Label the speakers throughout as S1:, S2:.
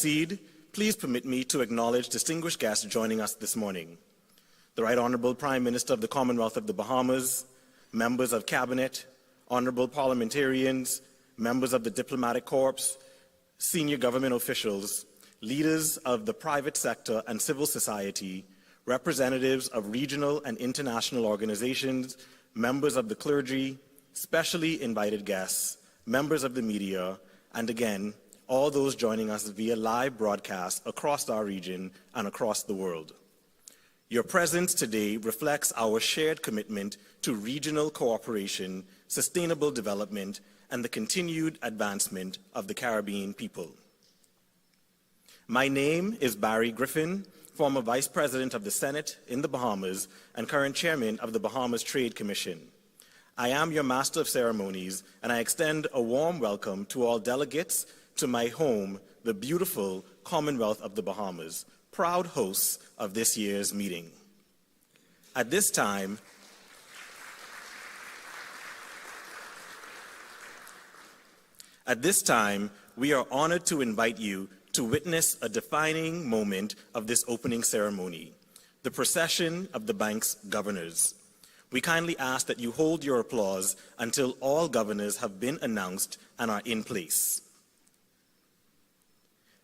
S1: proceed, please permit me to acknowledge distinguished guests joining us this morning. The Right Honorable Prime Minister of the Commonwealth of the Bahamas, members of Cabinet, honorable parliamentarians, members of the Diplomatic Corps, senior government officials, leaders of the private sector and civil society, representatives of regional and international organizations, members of the clergy, specially invited guests, members of the media, and again, all those joining us via live broadcast across our region and across the world. Your presence today reflects our shared commitment to regional cooperation, sustainable development, and the continued advancement of the Caribbean people. My name is Barry Griffin, former Vice President of the Senate in the Bahamas and current Chairman of the Bahamas Trade Commission. I am your Master of Ceremonies, and I extend a warm welcome to all delegates to my home, the beautiful Commonwealth of the Bahamas, proud hosts of this year's meeting. At this time, we are honored to invite you to witness a defining moment of this opening ceremony, the procession of the bank's governors. We kindly ask that you hold your applause until all governors have been announced and are in place.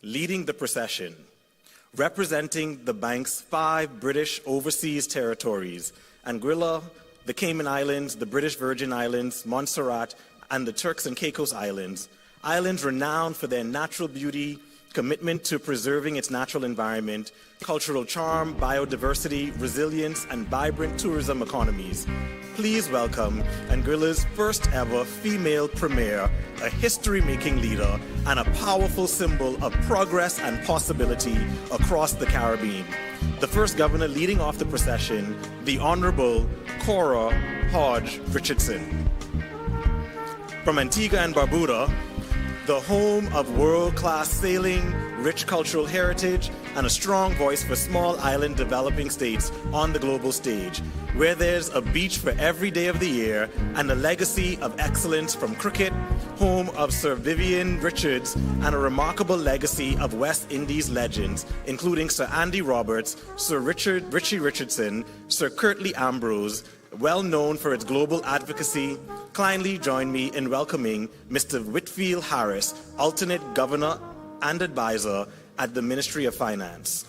S1: Leading the procession, representing the bank's 5 British overseas territories, Anguilla, the Cayman Islands, the British Virgin Islands, Montserrat, and the Turks and Caicos Islands, islands renowned for their natural beauty, commitment to preserving its natural environment, cultural charm, biodiversity, resilience, and vibrant tourism economies. Please welcome Anguilla's first ever female premier, a history-making leader, and a powerful symbol of progress and possibility across the Caribbean. The first governor leading off the procession, the Honorable Cora Hodge Richardson. From Antigua and Barbuda, the home of world-class sailing, rich cultural heritage, and a strong voice for small island developing states on the global stage, where there's a beach for every day of the year and a legacy of excellence from cricket, home of Sir Vivian Richards, and a remarkable legacy of West Indies legends, including Sir Andy Roberts, Sir Richie Richardson, Sir Curtly Ambrose, well known for its global advocacy. Kindly join me in welcoming Mr. Whitfield Harris, alternate governor and advisor at the Ministry of Finance.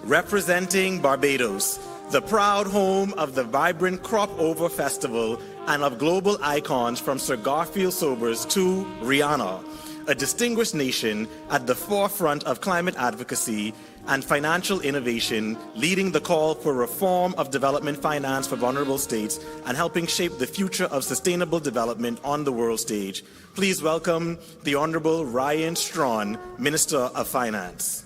S1: Representing Barbados, the proud home of the vibrant Crop Over Festival and of global icons from Sir Garfield Sobers to Rihanna, a distinguished nation at the forefront of climate advocacy and financial innovation, leading the call for reform of development finance for vulnerable states and helping shape the future of sustainable development on the world stage. Please welcome the Honorable Ryan Strawn, Minister of Finance.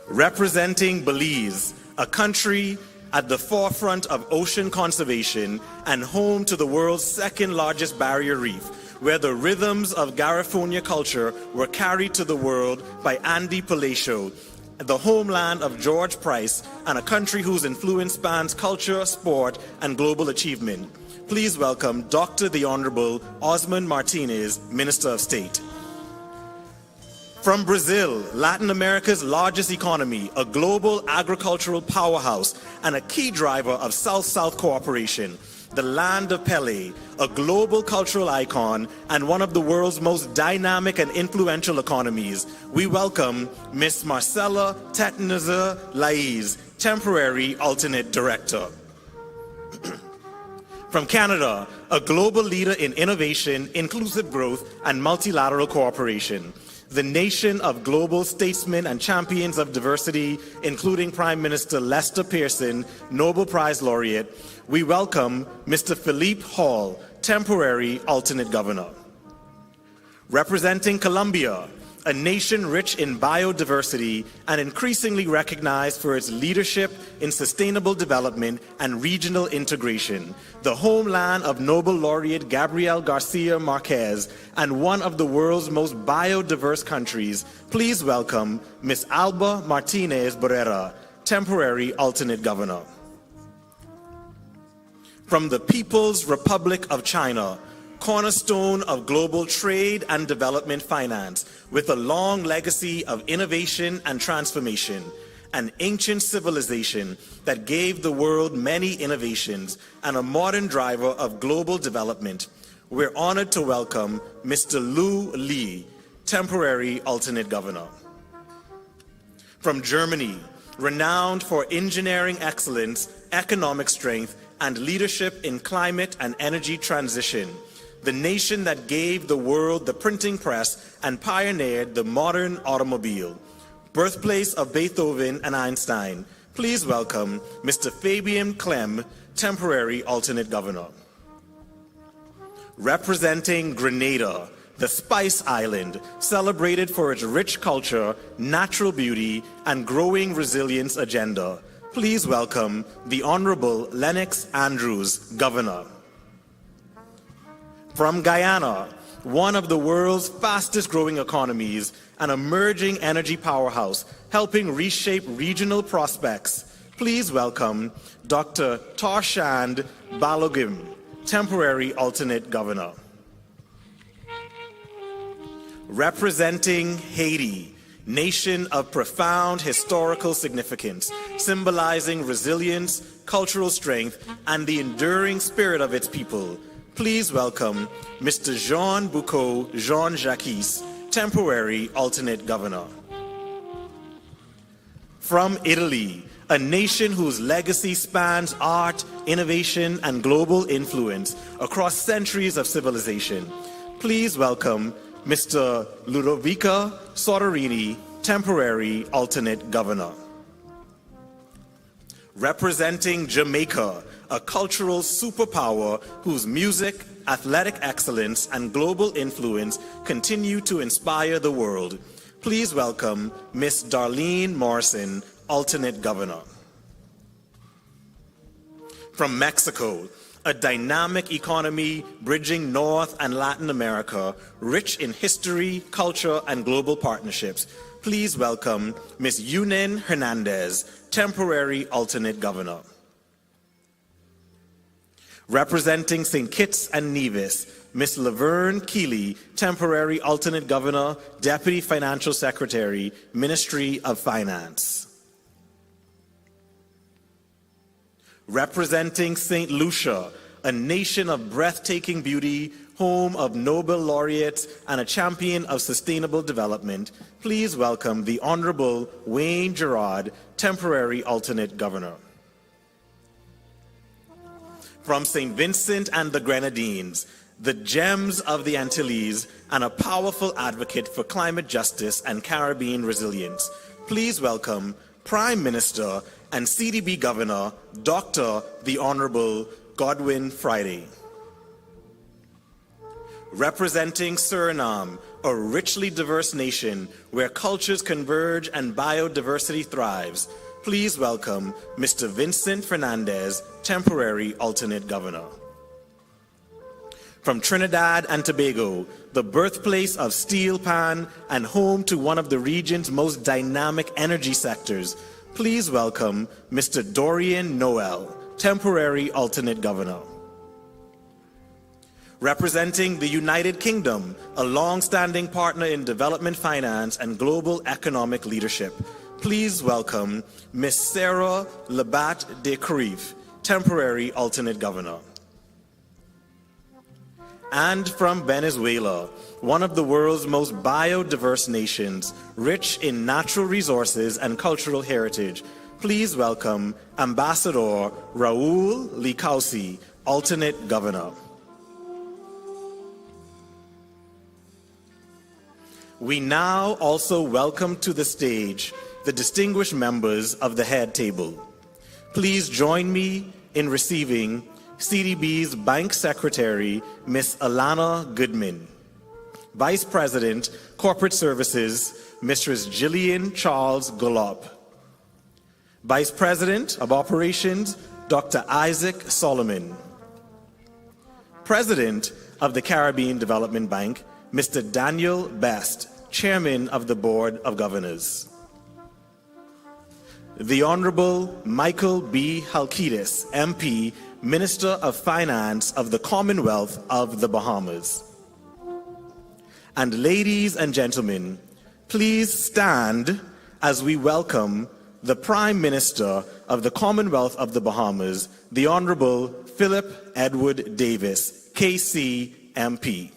S1: Representing Belize, a country at the forefront of ocean conservation and home to the world's second largest barrier reef, where the rhythms of Garifuna culture were carried to the world by Andy Palacio, the homeland of George Price, and a country whose influence spans culture, sport, and global achievement. Please welcome Dr. the Honorable Osman Martinez, Minister of State. From Brazil, Latin America's largest economy, a global agricultural powerhouse, and a key driver of South-South cooperation, the land of Pelé, a global cultural icon and one of the world's most dynamic and influential economies, we welcome Ms. Marcela Tetnazer Laiz, temporary alternate director. From Canada, a global leader in innovation, inclusive growth, and multilateral cooperation, the nation of global statesmen and champions of diversity, including Prime Minister Lester Pearson, Nobel Prize laureate, we welcome Mr. Philippe Hall, temporary alternate governor. Representing Colombia, a nation rich in biodiversity and increasingly recognized for its leadership in sustainable development and regional integration, the homeland of Nobel laureate Gabriel Garcia Marquez and one of the world's most biodiverse countries, please welcome Ms. Alba Martinez Barrera, temporary alternate governor. From the People's Republic of China, cornerstone of global trade and development finance, with a long legacy of innovation and transformation, an ancient civilization that gave the world many innovations, and a modern driver of global development. We're honored to welcome Mr. Lu Li, temporary alternate governor. From Germany, renowned for engineering excellence, economic strength, and leadership in climate and energy transition, the nation that gave the world the printing press and pioneered the modern automobile, birthplace of Beethoven and Einstein, please welcome Mr. Fabian Clem, temporary alternate governor. Representing Grenada, the Spice Island, celebrated for its rich culture, natural beauty, and growing resilience agenda, please welcome the Honorable Lennox Andrews, Governor. From Guyana, one of the world's fastest growing economies, an emerging energy powerhouse, helping reshape regional prospects, please welcome Dr. Tarshand Balogim, temporary alternate governor. Representing Haiti, nation of profound historical significance, symbolizing resilience, cultural strength, and the enduring spirit of its people, please welcome Mr. Jean Boucaud Jean-Jacques, temporary alternate governor. From Italy, a nation whose legacy spans art, innovation, and global influence across centuries of civilization, please welcome Mr. Ludovico Soderini, temporary alternate governor. Representing Jamaica, a cultural superpower whose music, athletic excellence, and global influence continue to inspire the world, please welcome Ms. Darlene Morrison, alternate governor. From Mexico, a dynamic economy bridging North and Latin America, rich in history, culture, and global partnerships, please welcome Ms. Yunin Hernandez, temporary alternate governor. Representing St. Kitts and Nevis, Ms. Laverne Keeley, temporary alternate governor, deputy financial secretary, Ministry of Finance. Representing St. Lucia, a nation of breathtaking beauty, home of Nobel laureates, and a champion of sustainable development, please welcome the Honorable Wayne Gerard, temporary alternate governor. From St. Vincent and the Grenadines, the gems of the Antilles, and a powerful advocate for climate justice and Caribbean resilience, please welcome Prime Minister and CDB Governor, Dr. the Honorable Godwin Friday. Representing Suriname, a richly diverse nation where cultures converge and biodiversity thrives, please welcome Mr. Vincent Fernandez, temporary alternate governor. From Trinidad and Tobago, the birthplace of steel pan and home to one of the region's most dynamic energy sectors, please welcome Mr. Dorian Noel, temporary alternate governor. Representing the United Kingdom, a long-standing partner in development finance and global economic leadership, please welcome Ms. Sarah Labat de Crieff, temporary alternate governor. And from Venezuela, one of the world's most biodiverse nations, rich in natural resources and cultural heritage, please welcome Ambassador Raul Licausi, alternate governor. We now also welcome to the stage the distinguished members of the head table. Please join me in receiving CDB's Bank Secretary, Ms. Alana Goodman, Vice President, Corporate Services, Mrs. Jillian Charles Golop, Vice President of Operations, Dr. Isaac Solomon, President of the Caribbean Development Bank, Mr. Daniel Best, Chairman of the Board of Governors. The Honorable Michael B. Halkitis, MP, Minister of Finance of the Commonwealth of the Bahamas. And ladies and gentlemen, please stand as we welcome the Prime Minister of the Commonwealth of the Bahamas, the Honorable Philip Edward Davis, KC MP.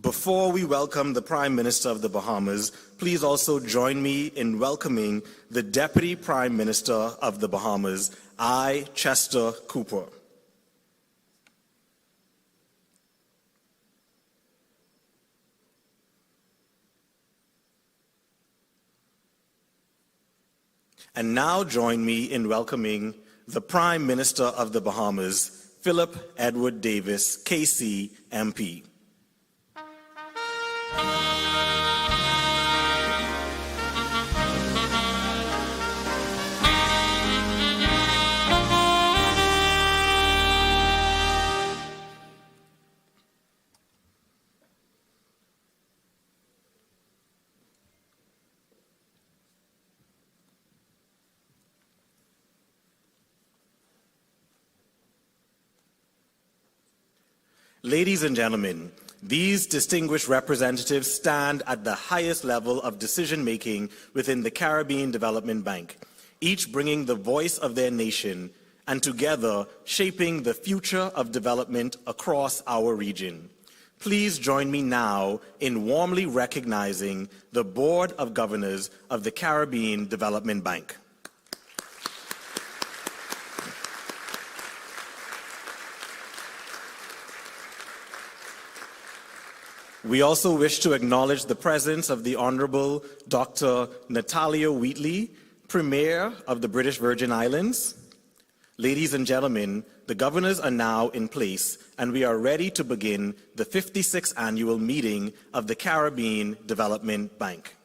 S1: Before we welcome the Prime Minister of the Bahamas, please also join me in welcoming the Deputy Prime Minister of the Bahamas, I, Chester Cooper. And now join me in welcoming the Prime Minister of the Bahamas, Philip Edward Davis, KC MP. Ladies and gentlemen, these distinguished representatives stand at the highest level of decision-making within the Caribbean Development Bank, each bringing the voice of their nation and together shaping the future of development across our region. Please join me now in warmly recognizing the Board of Governors of the Caribbean Development Bank. We also wish to acknowledge the presence of the Honorable Dr. Natalia Wheatley, Premier of the British Virgin Islands. Ladies and gentlemen, the governors are now in place, and we are ready to begin the 56th annual meeting of the Caribbean Development Bank.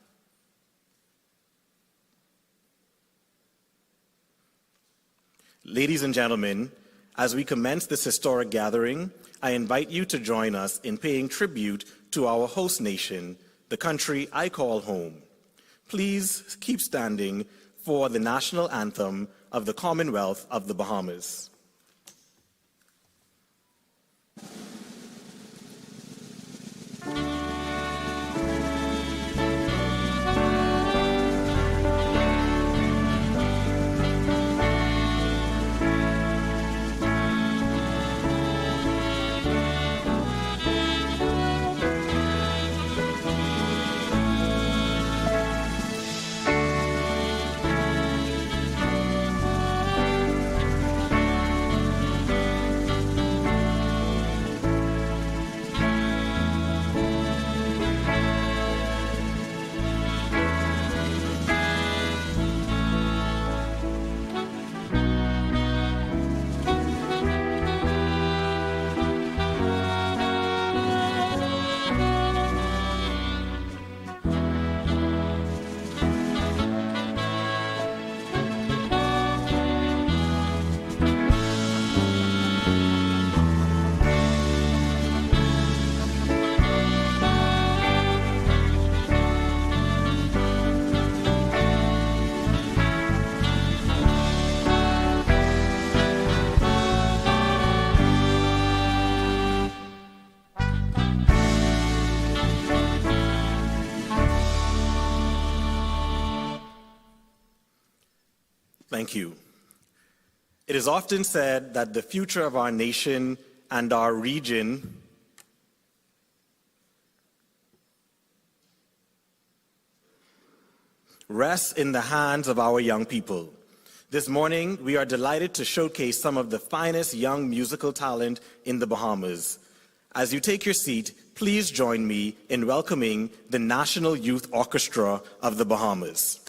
S1: Ladies and gentlemen, as we commence this historic gathering, I invite you to join us in paying tribute to our host nation, the country I call home. Please keep standing for the national anthem of the Commonwealth of the Bahamas. Thank you. It is often said that the future of our nation and our region rests in the hands of our young people. This morning, we are delighted to showcase some of the finest young musical talent in the Bahamas. As you take your seat, please join me in welcoming the National Youth Orchestra of the Bahamas.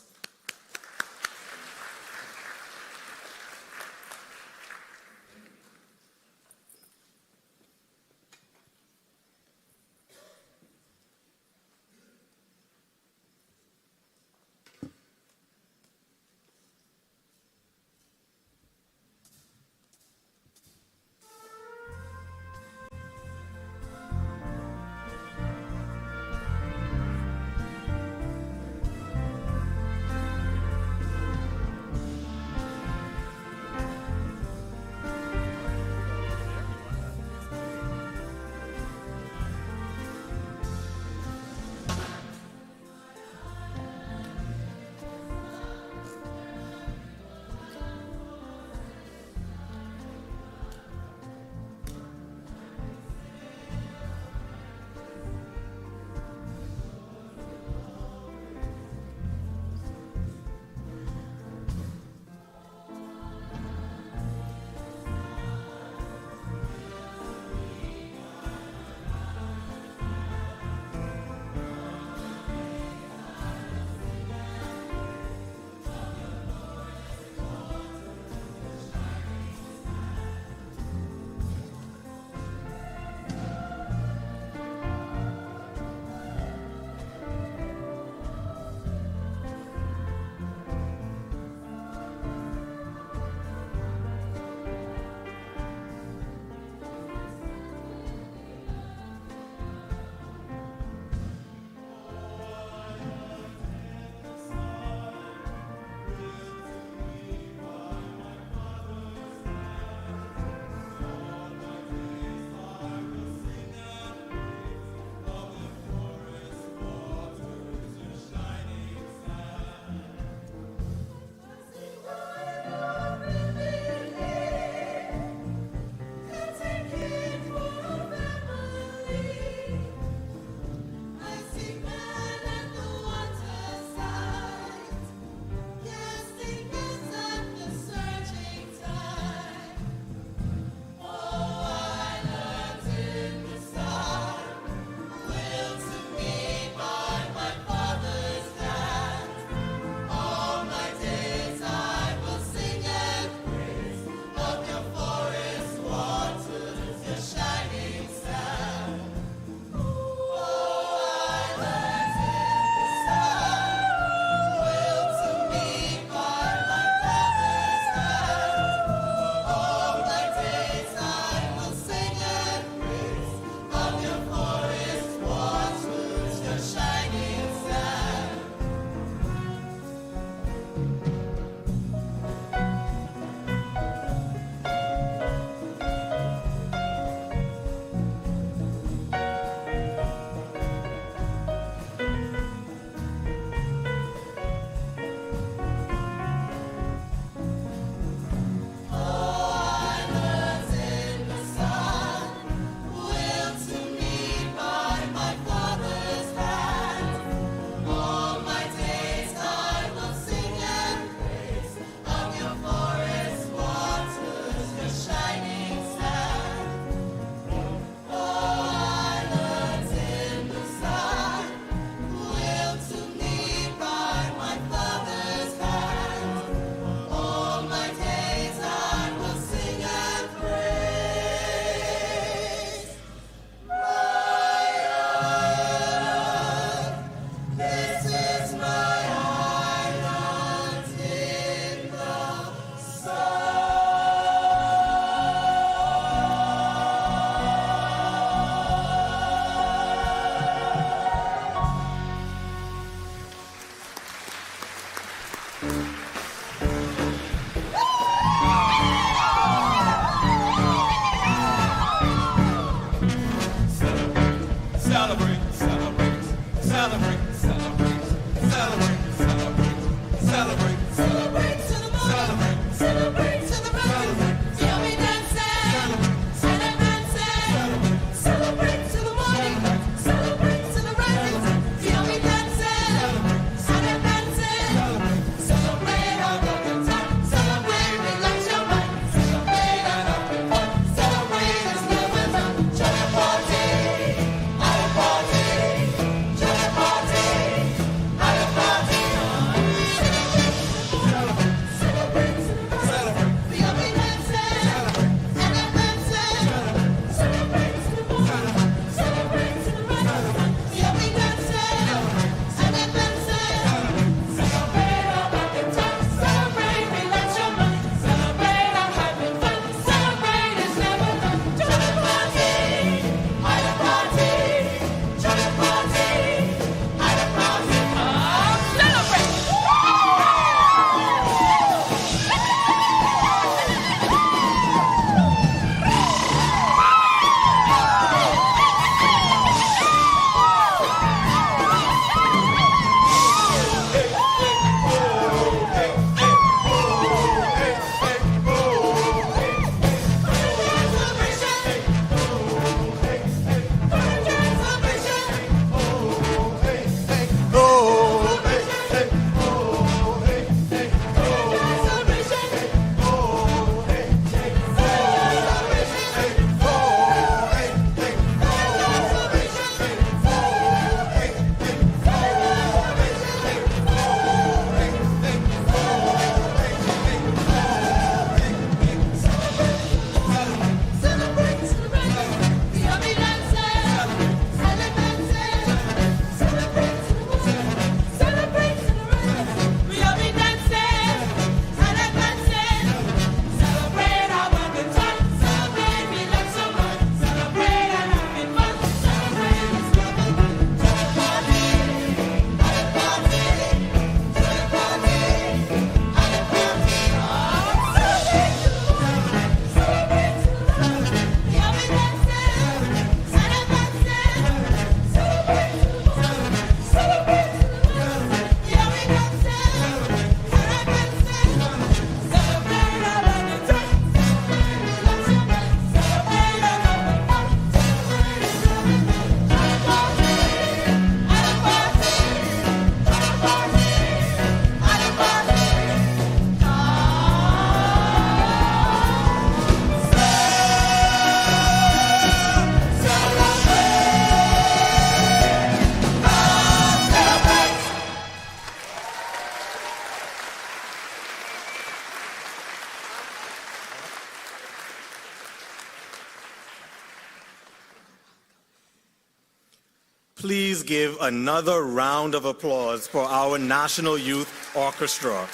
S1: Please give another round of applause for our National Youth Orchestra.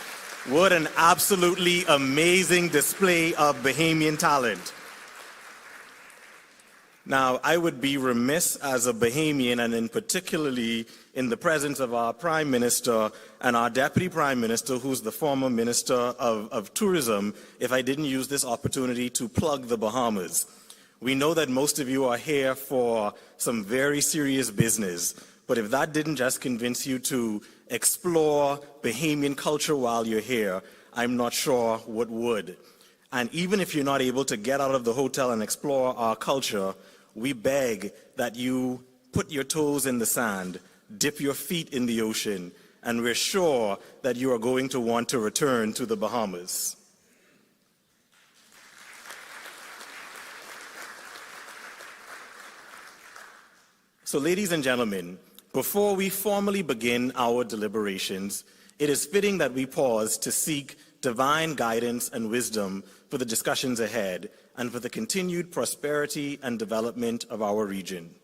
S1: What an absolutely amazing display of Bahamian talent. Now, I would be remiss as a Bahamian, and in particularly in the presence of our Prime Minister and our Deputy Prime Minister, who's the former Minister of Tourism, if I didn't use this opportunity to plug the Bahamas. We know that most of you are here for some very serious business, but if that didn't just convince you to explore Bahamian culture while you're here, I'm not sure what would. And even if you're not able to get out of the hotel and explore our culture, we beg that you put your toes in the sand, dip your feet in the ocean, and we're sure that you are going to want to return to the Bahamas. So, ladies and gentlemen, before we formally begin our deliberations, it is fitting that we pause to seek divine guidance and wisdom for the discussions ahead and for the continued prosperity and development of our region.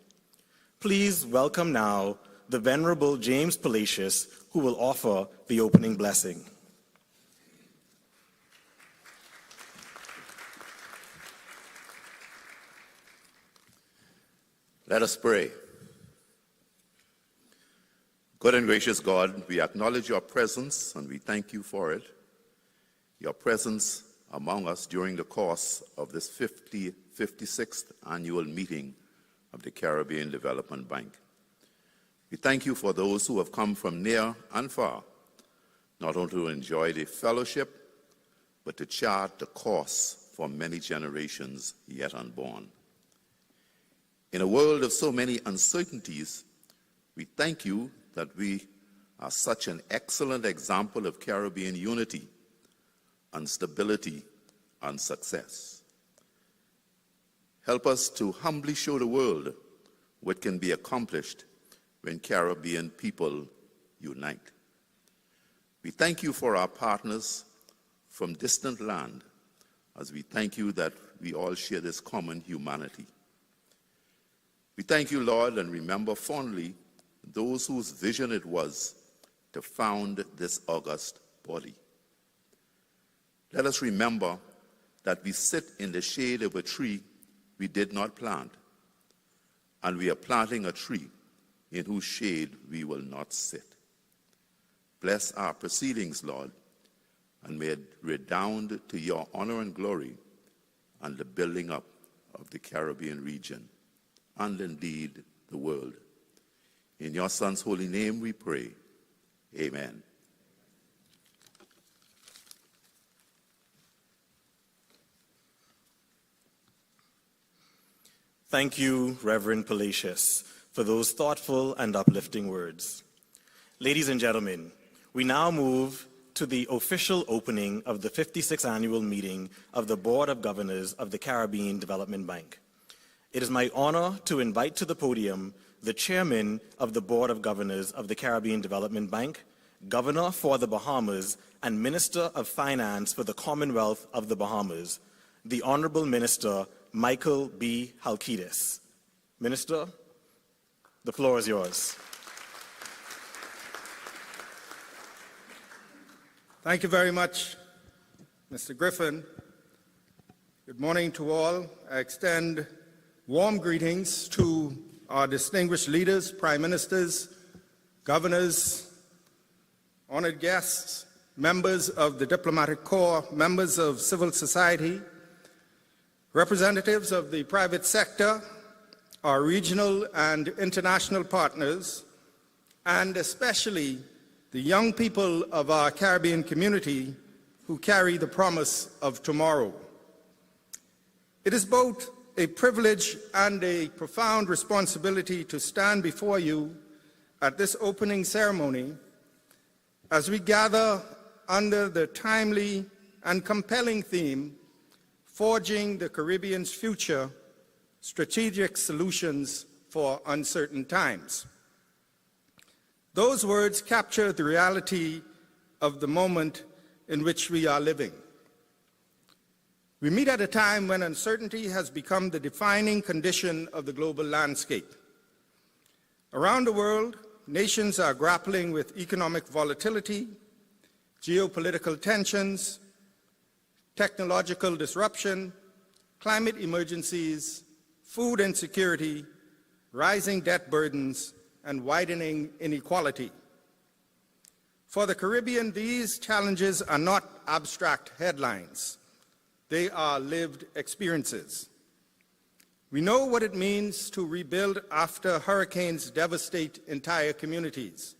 S1: Please welcome now the Venerable James Palacios, who will offer the opening blessing.
S2: Let us pray. Good and gracious God, we acknowledge your presence and we thank you for it. Your presence among us during the course of this 56th annual meeting of the Caribbean Development Bank. We thank you for those who have come from near and far, not only to enjoy the fellowship, but to chart the course for many generations yet unborn. In a world of so many uncertainties, we thank you that we are such an excellent example of Caribbean unity and stability and success. Help us to humbly show the world what can be accomplished when Caribbean people unite. We thank you for our partners from distant land, as we thank you that we all share this common humanity. We thank you, Lord, and remember fondly those whose vision it was to found this august body. Let us remember that we sit in the shade of a tree we did not plant, and we are planting a tree in whose shade we will not sit. Bless our proceedings, Lord, and may it redound to your honor and glory and the building up of the Caribbean region, and indeed the world. In your Son's holy name we pray. Amen.
S1: Thank you, Reverend Palacios, for those thoughtful and uplifting words. Ladies and gentlemen, we now move to the official opening of the 56th annual meeting of the Board of Governors of the Caribbean Development Bank. It is my honor to invite to the podium the Chairman of the Board of Governors of the Caribbean Development Bank, Governor for the Bahamas, and Minister of Finance for the Commonwealth of the Bahamas, the Honorable Minister Michael B. Halkitis. Minister, the floor is yours.
S3: Thank you very much, Mr. Griffin. Good morning to all. I extend warm greetings to our distinguished leaders, prime ministers, governors, honored guests, members of the diplomatic corps, members of civil society, representatives of the private sector, our regional and international partners, and especially the young people of our Caribbean community who carry the promise of tomorrow. It is both a privilege and a profound responsibility to stand before you at this opening ceremony as we gather under the timely and compelling theme, Forging the Caribbean's Future, Strategic Solutions for Uncertain Times. Those words capture the reality of the moment in which we are living. We meet at a time when uncertainty has become the defining condition of the global landscape. Around the world, nations are grappling with economic volatility, geopolitical tensions, technological disruption, climate emergencies, food insecurity, rising debt burdens, and widening inequality. For the Caribbean, these challenges are not abstract headlines. They are lived experiences. We know what it means to rebuild after hurricanes devastate entire communities.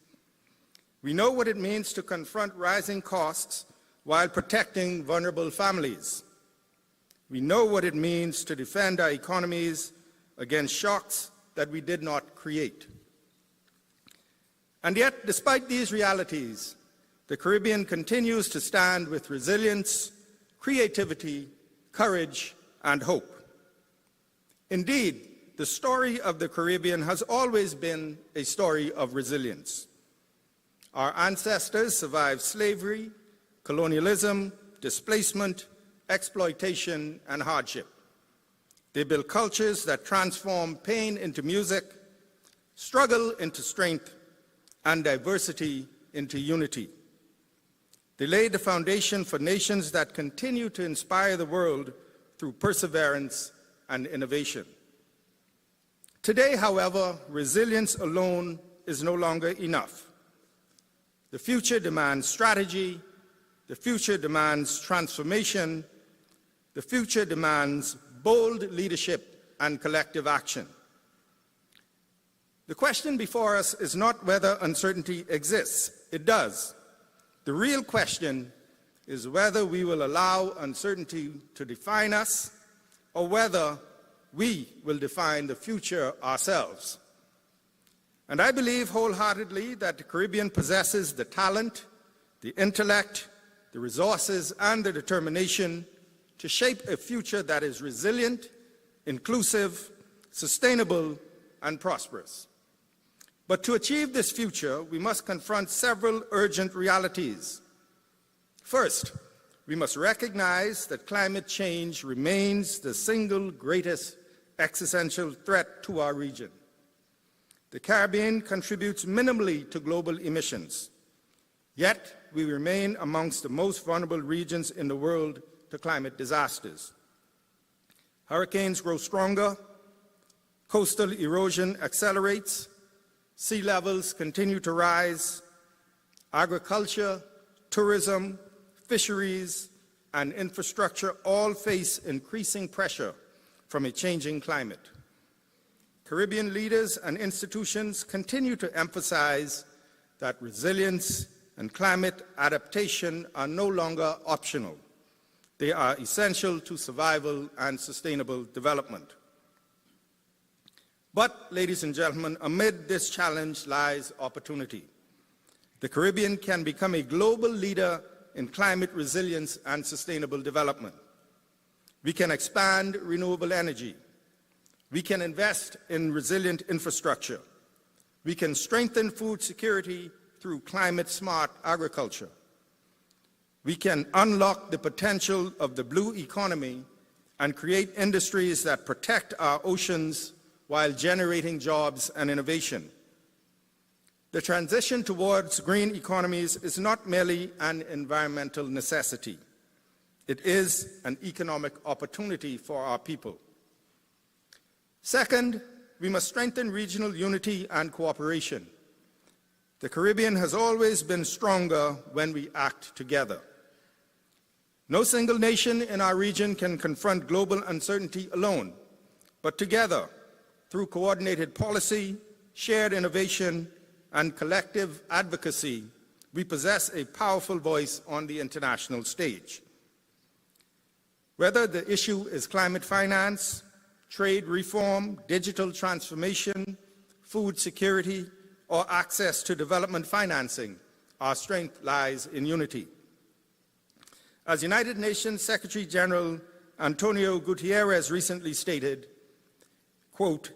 S3: We know what it means to confront rising costs while protecting vulnerable families. We know what it means to defend our economies against shocks that we did not create. And yet, despite these realities, the Caribbean continues to stand with resilience, creativity, courage, and hope. Indeed, the story of the Caribbean has always been a story of resilience. Our ancestors survived slavery, colonialism, displacement, exploitation, and hardship. They built cultures that transform pain into music, struggle into strength, and diversity into unity. They laid the foundation for nations that continue to inspire the world through perseverance and innovation. Today, however, resilience alone is no longer enough. The future demands strategy, the future demands transformation, the future demands bold leadership and collective action. The question before us is not whether uncertainty exists. It does. The real question is whether we will allow uncertainty to define us or whether we will define the future ourselves. And I believe wholeheartedly that the Caribbean possesses the talent, the intellect, the resources, and the determination to shape a future that is resilient, inclusive, sustainable, and prosperous. But to achieve this future, we must confront several urgent realities. First, we must recognize that climate change remains the single greatest existential threat to our region. The Caribbean contributes minimally to global emissions, yet we remain amongst the most vulnerable regions in the world to climate disasters. Hurricanes grow stronger, coastal erosion accelerates, sea levels continue to rise, agriculture, tourism, fisheries, and infrastructure all face increasing pressure from a changing climate. Caribbean leaders and institutions continue to emphasize that resilience and climate adaptation are no longer optional. They are essential to survival and sustainable development. But, ladies and gentlemen, amid this challenge lies opportunity. The Caribbean can become a global leader in climate resilience and sustainable development. We can expand renewable energy. We can invest in resilient infrastructure. We can strengthen food security through climate-smart agriculture. We can unlock the potential of the blue economy and create industries that protect our oceans while generating jobs and innovation. The transition towards green economies is not merely an environmental necessity. It is an economic opportunity for our people. Second, we must strengthen regional unity and cooperation. The Caribbean has always been stronger when we act together. No single nation in our region can confront global uncertainty alone, but together, through coordinated policy, shared innovation, and collective advocacy, we possess a powerful voice on the international stage. Whether the issue is climate finance, trade reform, digital transformation, food security, or access to development financing, our strength lies in unity. As United Nations Secretary General Antonio Guterres recently stated, quote,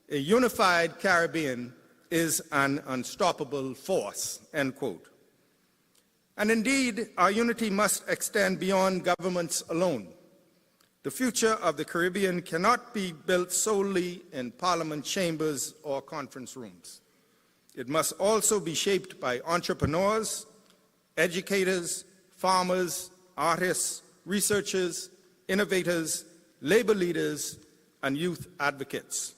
S3: "A unified Caribbean is an unstoppable force," end quote. And indeed, our unity must extend beyond governments alone. The future of the Caribbean cannot be built solely in parliament chambers or conference rooms. It must also be shaped by entrepreneurs, educators, farmers, artists, researchers, innovators, labor leaders, and youth advocates.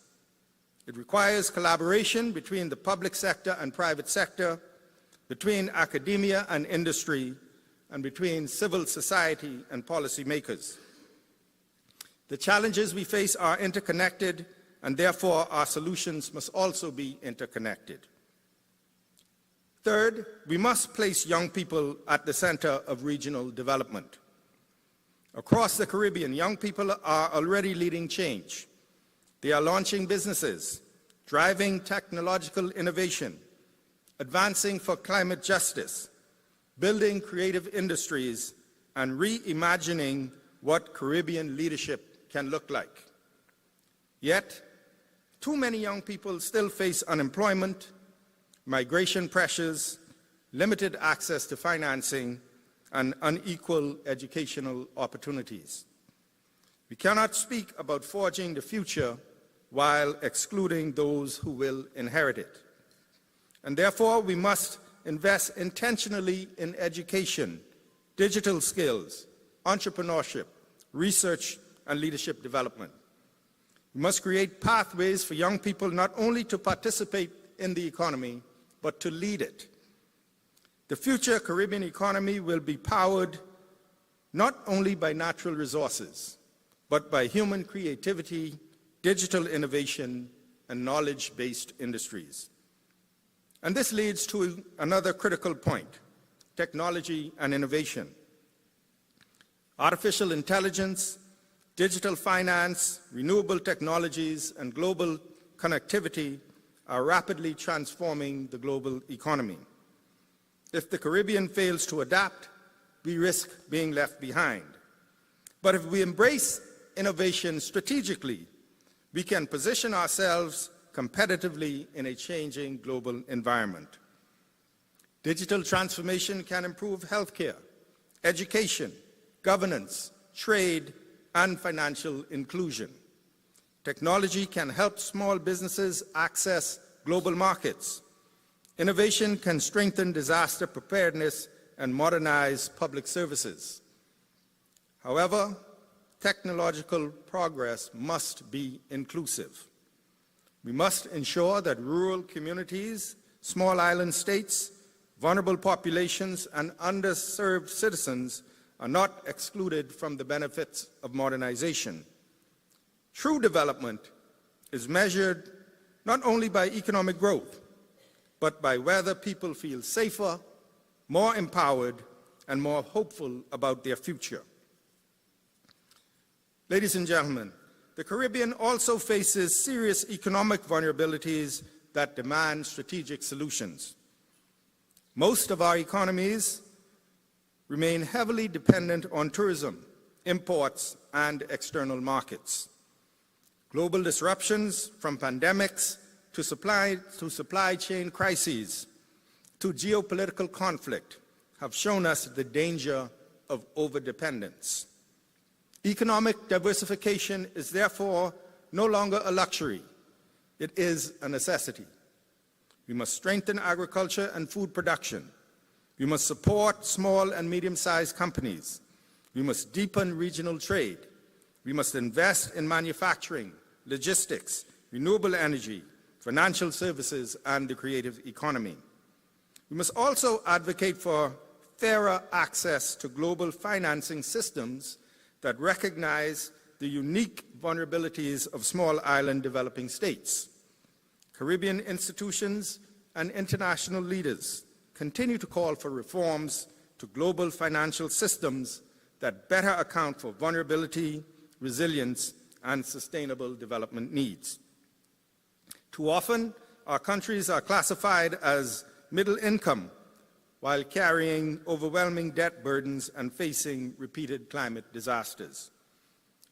S3: It requires collaboration between the public sector and private sector, between academia and industry, and between civil society and policymakers. The challenges we face are interconnected, and therefore our solutions must also be interconnected. Third, we must place young people at the center of regional development. Across the Caribbean, young people are already leading change. They are launching businesses, driving technological innovation, advancing for climate justice, building creative industries, and reimagining what Caribbean leadership can look like. Yet, too many young people still face unemployment, migration pressures, limited access to financing, and unequal educational opportunities. We cannot speak about forging the future while excluding those who will inherit it. And therefore, we must invest intentionally in education, digital skills, entrepreneurship, research, and leadership development. We must create pathways for young people not only to participate in the economy, but to lead it. The future Caribbean economy will be powered not only by natural resources, but by human creativity, digital innovation, and knowledge-based industries. And this leads to another critical point: technology and innovation. Artificial intelligence, digital finance, renewable technologies, and global connectivity are rapidly transforming the global economy. If the Caribbean fails to adapt, we risk being left behind. But if we embrace innovation strategically, we can position ourselves competitively in a changing global environment. Digital transformation can improve healthcare, education, governance, trade, and financial inclusion. Technology can help small businesses access global markets. Innovation can strengthen disaster preparedness and modernize public services. However, technological progress must be inclusive. We must ensure that rural communities, small island states, vulnerable populations, and underserved citizens are not excluded from the benefits of modernization. True development is measured not only by economic growth, but by whether people feel safer, more empowered, and more hopeful about their future. Ladies and gentlemen, the Caribbean also faces serious economic vulnerabilities that demand strategic solutions. Most of our economies remain heavily dependent on tourism, imports, and external markets. Global disruptions, from pandemics to supply chain crises to geopolitical conflict, have shown us the danger of overdependence. Economic diversification is therefore no longer a luxury. It is a necessity. We must strengthen agriculture and food production. We must support small and medium-sized companies. We must deepen regional trade. We must invest in manufacturing, logistics, renewable energy, financial services, and the creative economy. We must also advocate for fairer access to global financing systems that recognize the unique vulnerabilities of small island developing states. Caribbean institutions and international leaders continue to call for reforms to global financial systems that better account for vulnerability, resilience, and sustainable development needs. Too often, our countries are classified as middle income while carrying overwhelming debt burdens and facing repeated climate disasters.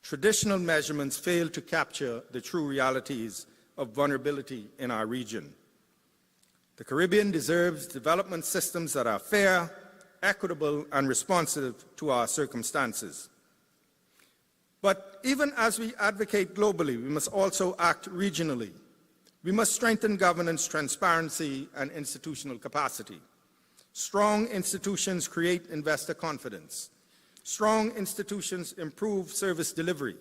S3: Traditional measurements fail to capture the true realities of vulnerability in our region. The Caribbean deserves development systems that are fair, equitable, and responsive to our circumstances. But even as we advocate globally, we must also act regionally. We must strengthen governance, transparency, and institutional capacity. Strong institutions create investor confidence. Strong institutions improve service delivery.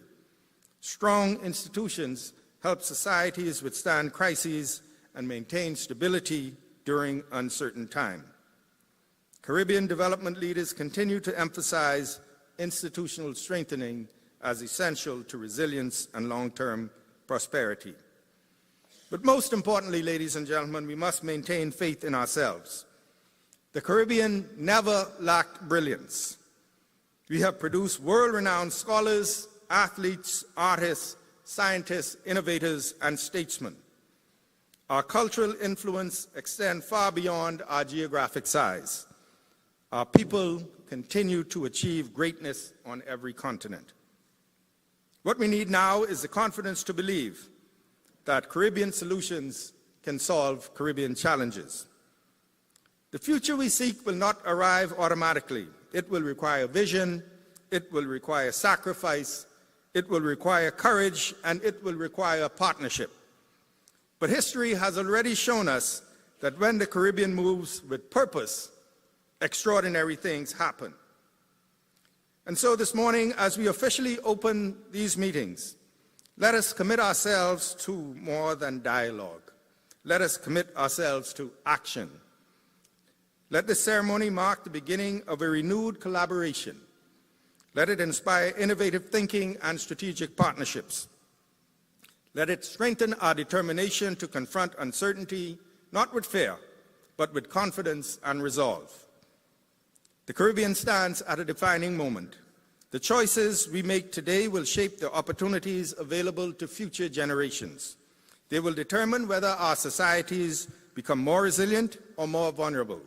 S3: Strong institutions help societies withstand crises and maintain stability during uncertain times. Caribbean development leaders continue to emphasize institutional strengthening as essential to resilience and long-term prosperity. But most importantly, ladies and gentlemen, we must maintain faith in ourselves. The Caribbean never lacked brilliance. We have produced world-renowned scholars, athletes, artists, scientists, innovators, and statesmen. Our cultural influence extends far beyond our geographic size. Our people continue to achieve greatness on every continent. What we need now is the confidence to believe that Caribbean solutions can solve Caribbean challenges. The future we seek will not arrive automatically. It will require vision, it will require sacrifice, it will require courage, and it will require partnership. But history has already shown us that when the Caribbean moves with purpose, extraordinary things happen. And so this morning, as we officially open these meetings, let us commit ourselves to more than dialogue. Let us commit ourselves to action. Let this ceremony mark the beginning of a renewed collaboration. Let it inspire innovative thinking and strategic partnerships. Let it strengthen our determination to confront uncertainty, not with fear, but with confidence and resolve. The Caribbean stands at a defining moment. The choices we make today will shape the opportunities available to future generations. They will determine whether our societies become more resilient or more vulnerable,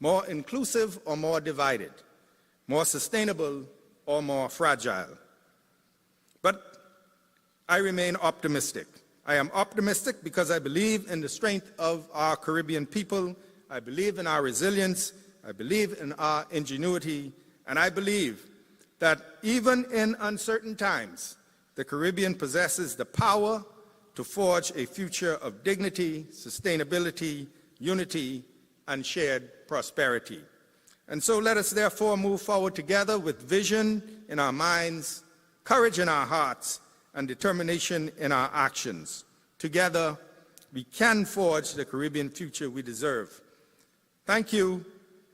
S3: more inclusive or more divided, more sustainable or more fragile. But I remain optimistic. I am optimistic because I believe in the strength of our Caribbean people. I believe in our resilience. I believe in our ingenuity. And I believe that even in uncertain times, the Caribbean possesses the power to forge a future of dignity, sustainability, unity, and shared prosperity. And so let us therefore move forward together with vision in our minds, courage in our hearts, and determination in our actions. Together, we can forge the Caribbean future we deserve. Thank you,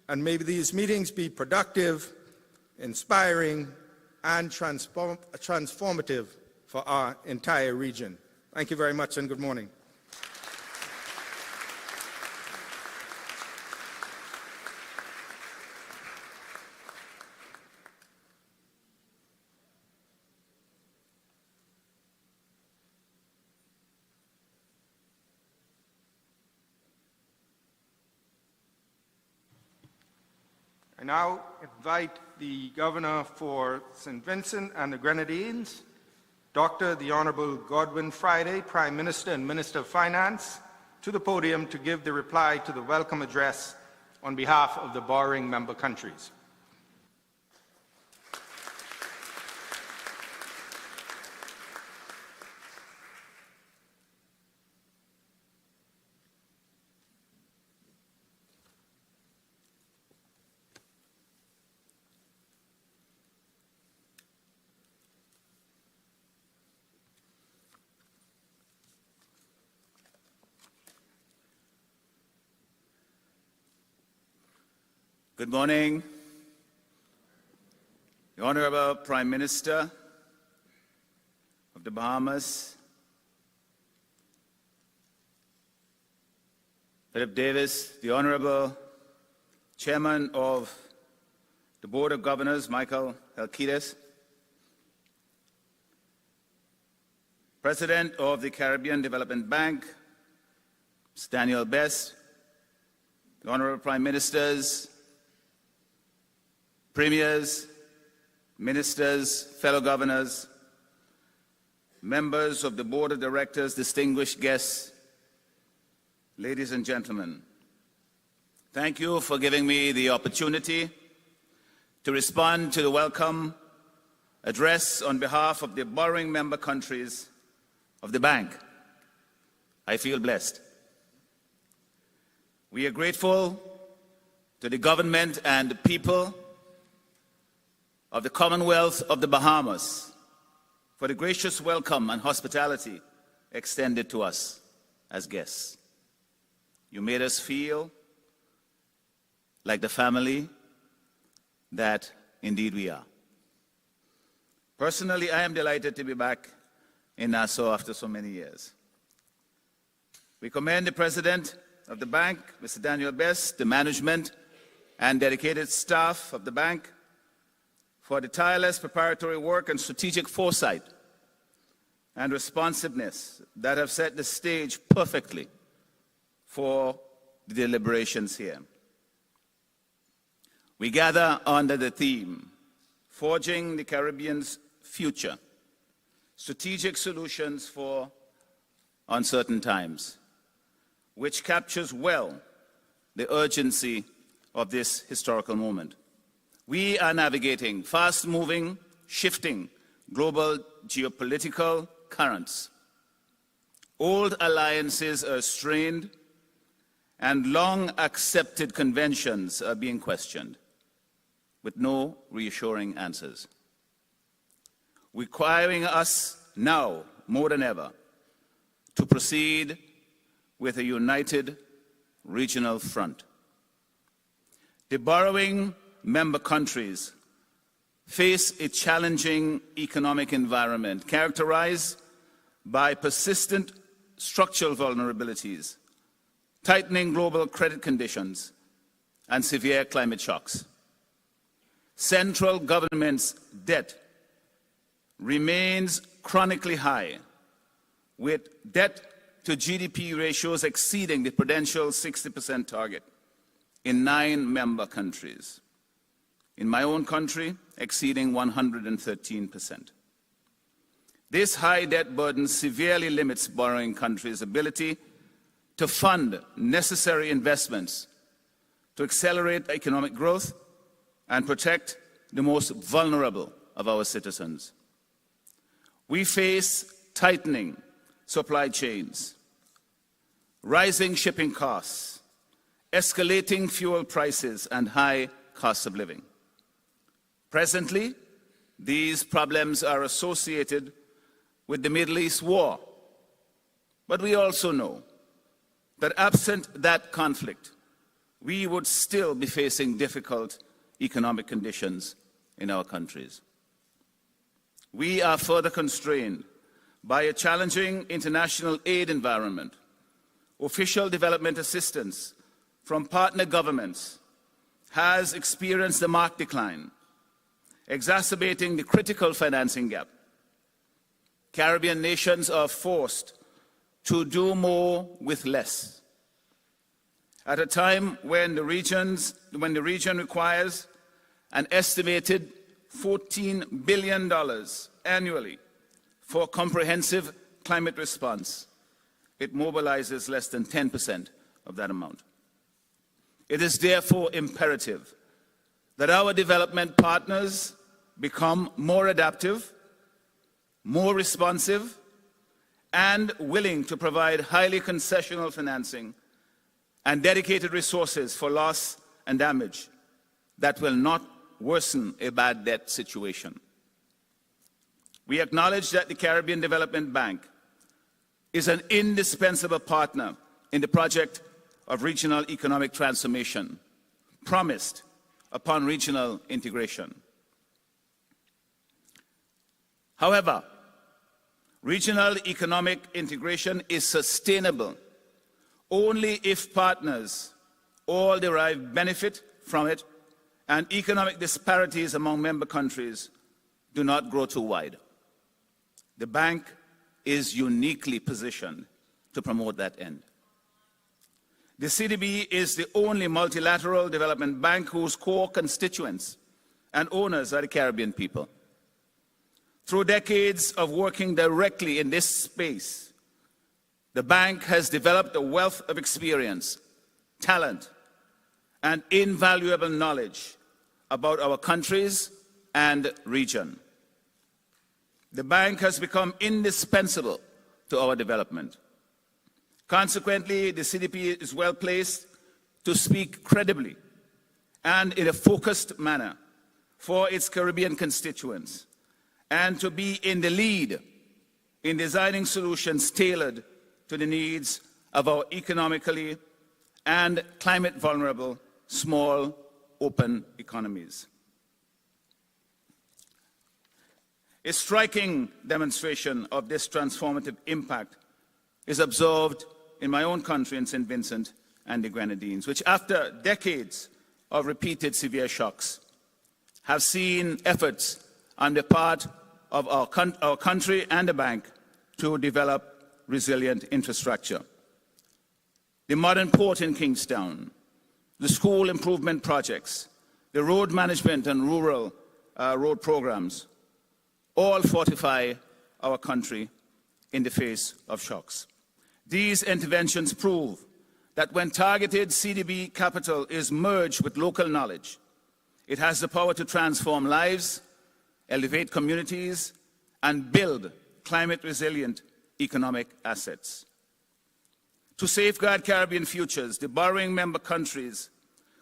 S3: and may these meetings be productive, inspiring, and transformative for our entire region. Thank you very much, and good morning. I now invite the Governor for St. Vincent and the Grenadines, Dr. the Honorable Godwin Friday, Prime Minister and Minister of Finance, to the podium to give the reply to the welcome address on behalf of the borrowing member countries.
S4: Good morning, the Honorable Prime Minister of the Bahamas, Philip Davis, the Honorable Chairman of the Board of Governors, Michael Helkides, President of the Caribbean Development Bank, Daniel Best, the Honorable Prime Ministers, Premiers, Ministers, fellow governors, members of the Board of Directors, distinguished guests, ladies and gentlemen, thank you for giving me the opportunity to respond to the welcome address on behalf of the borrowing member countries of the bank. I feel blessed. We are grateful to the government and the people of the Commonwealth of the Bahamas for the gracious welcome and hospitality extended to us as guests. You made us feel like the family that indeed we are. Personally, I am delighted to be back in Nassau after so many years. We commend the President of the bank, Mr. Daniel Best, the management and dedicated staff of the bank for the tireless preparatory work and strategic foresight and responsiveness that have set the stage perfectly for the deliberations here. We gather under the theme, Forging the Caribbean's Future, Strategic Solutions for Uncertain Times, which captures well the urgency of this historical moment. We are navigating fast-moving, shifting global geopolitical currents. Old alliances are strained, and long-accepted conventions are being questioned, with no reassuring answers, requiring us now, more than ever, to proceed with a united regional front. The borrowing member countries face a challenging economic environment characterized by persistent structural vulnerabilities, tightening global credit conditions, and severe climate shocks. Central government's debt remains chronically high, with debt to GDP ratios exceeding the prudential 60% target in 9 member countries. In my own country, exceeding 113%. This high debt burden severely limits borrowing countries' ability to fund necessary investments to accelerate economic growth and protect the most vulnerable of our citizens. We face tightening supply chains, rising shipping costs, escalating fuel prices, and high cost of living. Presently, these problems are associated with the Middle East war, but we also know that absent that conflict, we would still be facing difficult economic conditions in our countries. We are further constrained by a challenging international aid environment. Official development assistance from partner governments has experienced a marked decline, exacerbating the critical financing gap. Caribbean nations are forced to do more with less. At a time when the region requires an estimated $14 billion annually for comprehensive climate response, it mobilizes less than 10% of that amount. It is therefore imperative that our development partners become more adaptive, more responsive, and willing to provide highly concessional financing and dedicated resources for loss and damage that will not worsen a bad debt situation. We acknowledge that the Caribbean Development Bank is an indispensable partner in the project of regional economic transformation, promised upon regional integration. However, regional economic integration is sustainable only if partners all derive benefit from it and economic disparities among member countries do not grow too wide. The bank is uniquely positioned to promote that end. The CDB is the only multilateral development bank whose core constituents and owners are the Caribbean people. Through decades of working directly in this space, the bank has developed a wealth of experience, talent, and invaluable knowledge about our countries and region. The bank has become indispensable to our development. Consequently, the CDB is well placed to speak credibly and in a focused manner for its Caribbean constituents, and to be in the lead in designing solutions tailored to the needs of our economically and climate vulnerable small open economies. A striking demonstration of this transformative impact is observed in my own country, in St. Vincent and the Grenadines, which after decades of repeated severe shocks have seen efforts on the part of our country and the bank to develop resilient infrastructure. The modern port in Kingstown, the school improvement projects, the road management and rural road programs, all fortify our country in the face of shocks. These interventions prove that when targeted CDB capital is merged with local knowledge, it has the power to transform lives, elevate communities, and build climate-resilient economic assets. To safeguard Caribbean futures, the borrowing member countries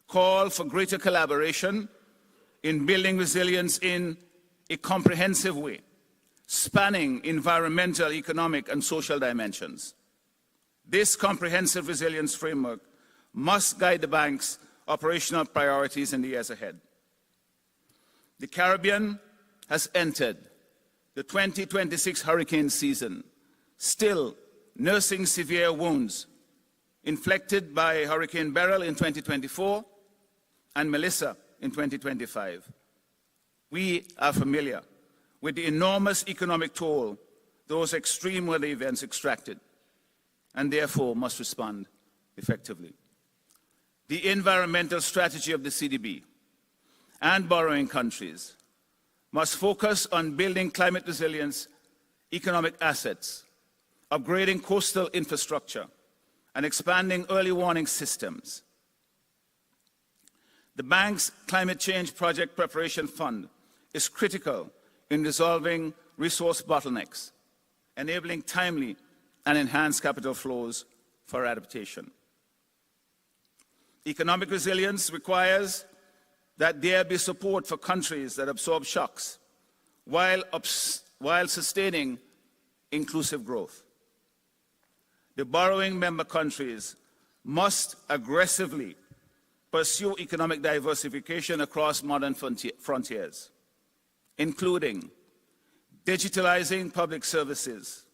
S4: call for greater collaboration in building resilience in a comprehensive way, spanning environmental, economic, and social dimensions. This comprehensive resilience framework must guide the bank's operational priorities in the years ahead. The Caribbean has entered the 2026 hurricane season, still nursing severe wounds inflicted by Hurricane Beryl in 2024 and Melissa in 2025. We are familiar with the enormous economic toll those extreme weather events extracted, and therefore must respond effectively. The environmental strategy of the CDB and borrowing countries must focus on building climate resilience economic assets, upgrading coastal infrastructure, and expanding early warning systems. The bank's Climate Change Project Preparation Fund is critical in resolving resource bottlenecks, enabling timely and enhanced capital flows for adaptation. Economic resilience requires that there be support for countries that absorb shocks while sustaining inclusive growth. The borrowing member countries must aggressively pursue economic diversification across modern frontiers, including digitalizing public services,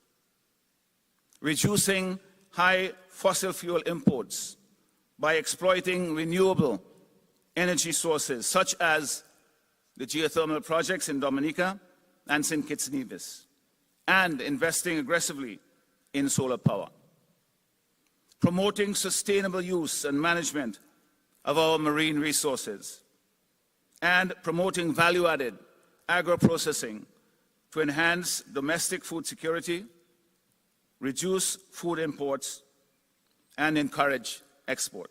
S4: reducing high fossil fuel imports by exploiting renewable energy sources such as the geothermal projects in Dominica and St. Kitts Nevis, and investing aggressively in solar power. Promoting sustainable use and management of our marine resources, and promoting value-added agro-processing to enhance domestic food security, reduce food imports, and encourage export.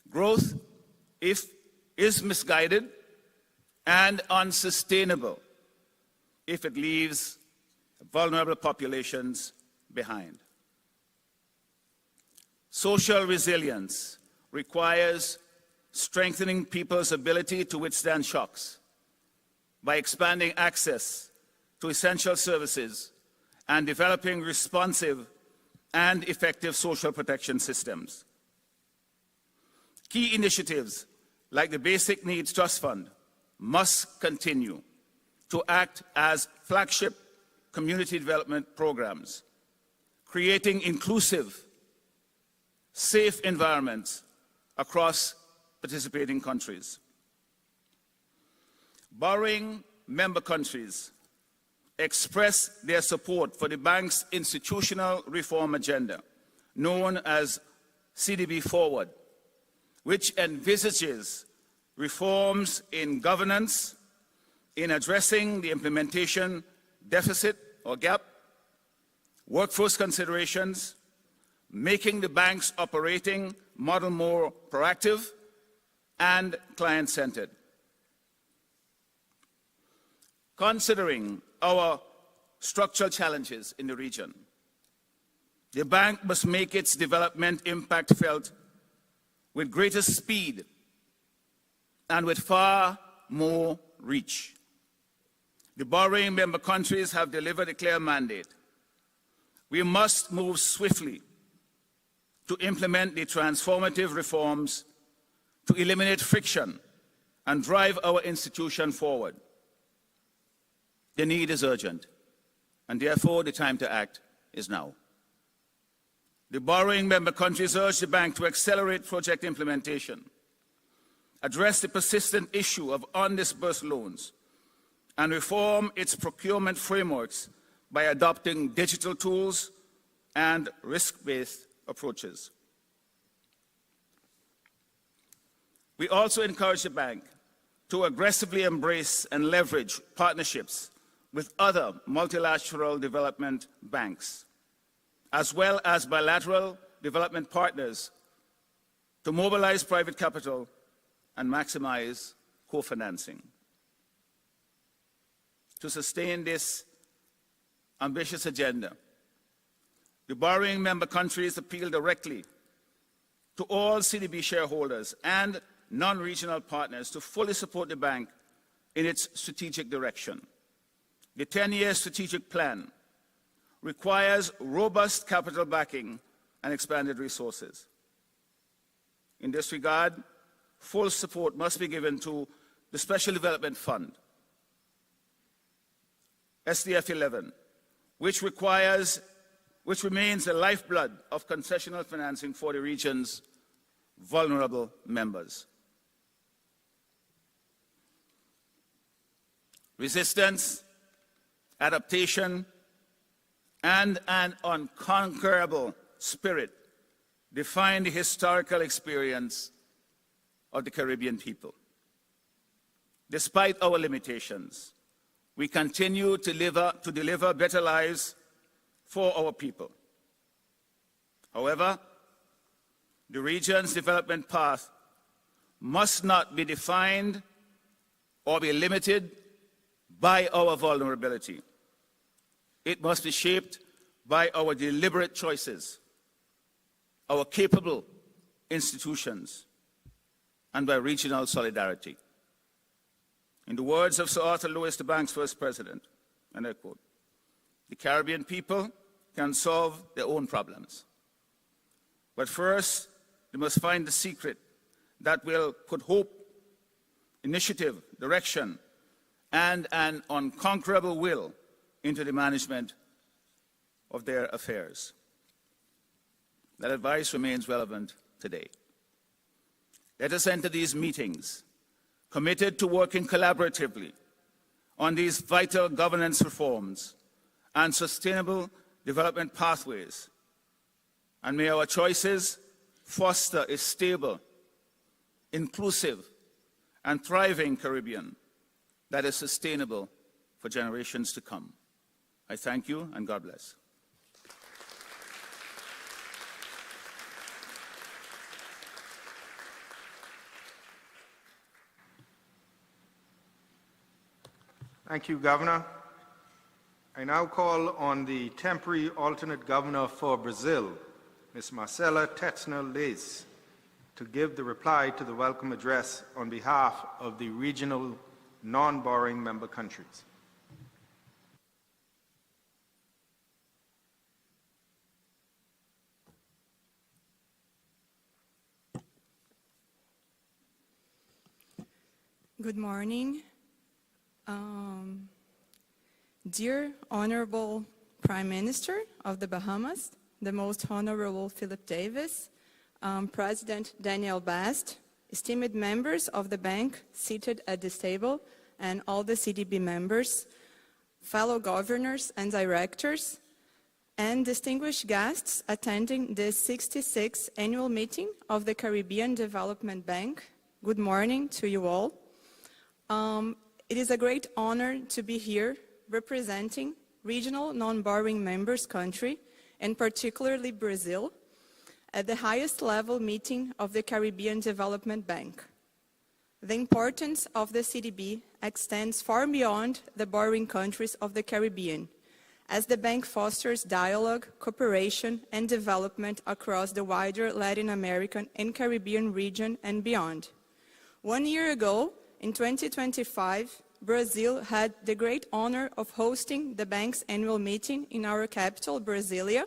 S4: Growth, is misguided and unsustainable if it leaves vulnerable populations behind. Social resilience requires strengthening people's ability to withstand shocks by expanding access to essential services and developing responsive and effective social protection systems. Key initiatives like the Basic Needs Trust Fund must continue to act as flagship community development programs, creating inclusive, safe environments across participating countries. Borrowing member countries express their support for the bank's institutional reform agenda, known as CDB Forward, which envisages reforms in governance, in addressing the implementation deficit or gap, workforce considerations, making the bank's operating model more proactive and client-centered. Considering our structural challenges in the region, The bank must make its development impact felt with greater speed and with far more reach. The borrowing member countries have delivered a clear mandate. We must move swiftly to implement the transformative reforms to eliminate friction and drive our institution forward. The need is urgent, and therefore the time to act is now. The borrowing member countries urge the bank to accelerate project implementation, address the persistent issue of undisbursed loans, and reform its procurement frameworks by adopting digital tools and risk-based approaches. We also encourage the bank to aggressively embrace and leverage partnerships with other multilateral development banks, as well as bilateral development partners, to mobilize private capital and maximize co-financing. To sustain this ambitious agenda, the borrowing member countries appeal directly to all CDB shareholders and non-regional partners to fully support the bank in its strategic direction. The 10-year strategic plan requires robust capital backing and expanded resources. In this regard, full support must be given to the Special Development Fund, SDF 11, which remains the lifeblood of concessional financing for the region's vulnerable members. Resistance, adaptation, and an unconquerable spirit define the historical experience of the Caribbean people. Despite our limitations, we continue to deliver better lives for our people. However, the region's development path must not be defined or be limited by our vulnerability. It must be shaped by our deliberate choices, our capable institutions, and by regional solidarity. In the words of Sir Arthur Lewis, the bank's first president, and I quote, "The Caribbean people can solve their own problems. But first, they must find the secret that will put hope, initiative, direction, and an unconquerable will into the management of their affairs." That advice remains relevant today. Let us enter these meetings committed to working collaboratively on these vital governance reforms and sustainable development pathways. And may our choices foster a stable, inclusive, and thriving Caribbean that is sustainable for generations to come. I thank you, and God bless.
S3: Thank you, Governor. I now call on the temporary alternate governor for Brazil, Ms. Marcela Tetzner-Leis, to give the reply to the welcome address on behalf of the regional non-borrowing member countries.
S5: Good morning. Dear Honorable Prime Minister of the Bahamas, the Most Honorable Philip Davis, President Daniel Bast, esteemed members of the bank seated at this table, and all the CDB members, fellow governors and directors, and distinguished guests attending the 66th annual meeting of the Caribbean Development Bank. Good morning to you all. It is a great honor to be here representing regional non-borrowing members country, and particularly Brazil, at the highest level meeting of the Caribbean Development Bank. The importance of the CDB extends far beyond the borrowing countries of the Caribbean, as the bank fosters dialogue, cooperation, and development across the wider Latin American and Caribbean region and beyond. 1 year ago, in 2025, Brazil had the great honor of hosting the bank's annual meeting in our capital, Brasilia,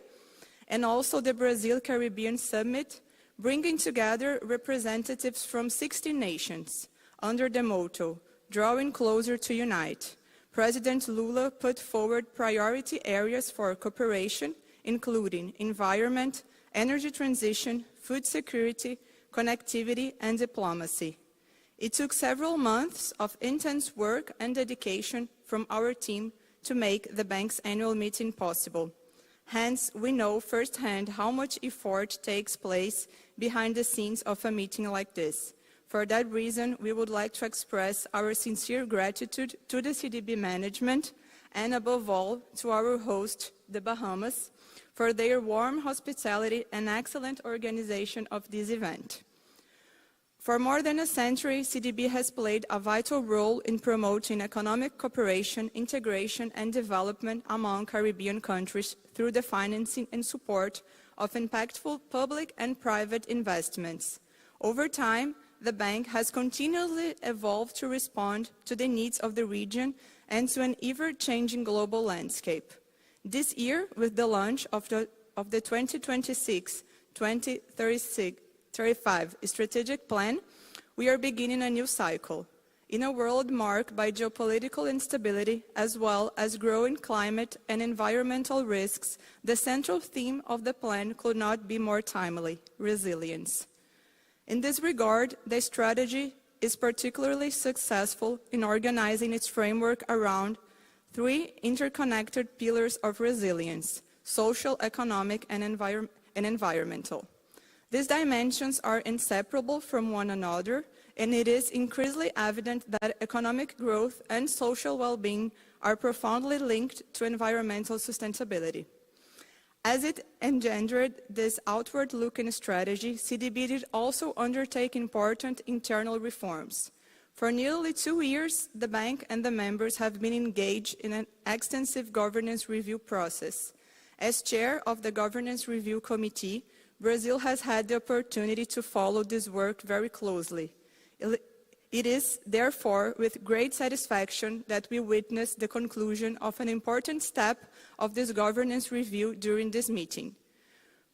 S5: and also the Brazil-Caribbean Summit, bringing together representatives from 16 nations under the motto, "Drawing Closer to Unite." President Lula put forward priority areas for cooperation, including environment, energy transition, food security, connectivity, and diplomacy. It took several months of intense work and dedication from our team to make the bank's annual meeting possible. Hence, we know firsthand how much effort takes place behind the scenes of a meeting like this. For that reason, we would like to express our sincere gratitude to the CDB management and, above all, to our host, the Bahamas, for their warm hospitality and excellent organization of this event. For more than a century, CDB has played a vital role in promoting economic cooperation, integration, and development among Caribbean countries through the financing and support of impactful public and private investments. Over time, the bank has continually evolved to respond to the needs of the region and to an ever-changing global landscape. This year, with the launch of the 2026-2035 strategic plan, we are beginning a new cycle. In a world marked by geopolitical instability, as well as growing climate and environmental risks, the central theme of the plan could not be more timely: resilience. In this regard, the strategy is particularly successful in organizing its framework around 3 interconnected pillars of resilience: social, economic, and environmental. These dimensions are inseparable from one another, and it is increasingly evident that economic growth and social well-being are profoundly linked to environmental sustainability. As it engendered this outward-looking strategy, CDB did also undertake important internal reforms. For nearly 2 years, the bank and the members have been engaged in an extensive governance review process. As chair of the Governance Review Committee, Brazil has had the opportunity to follow this work very closely. It is, therefore, with great satisfaction that we witness the conclusion of an important step of this governance review during this meeting.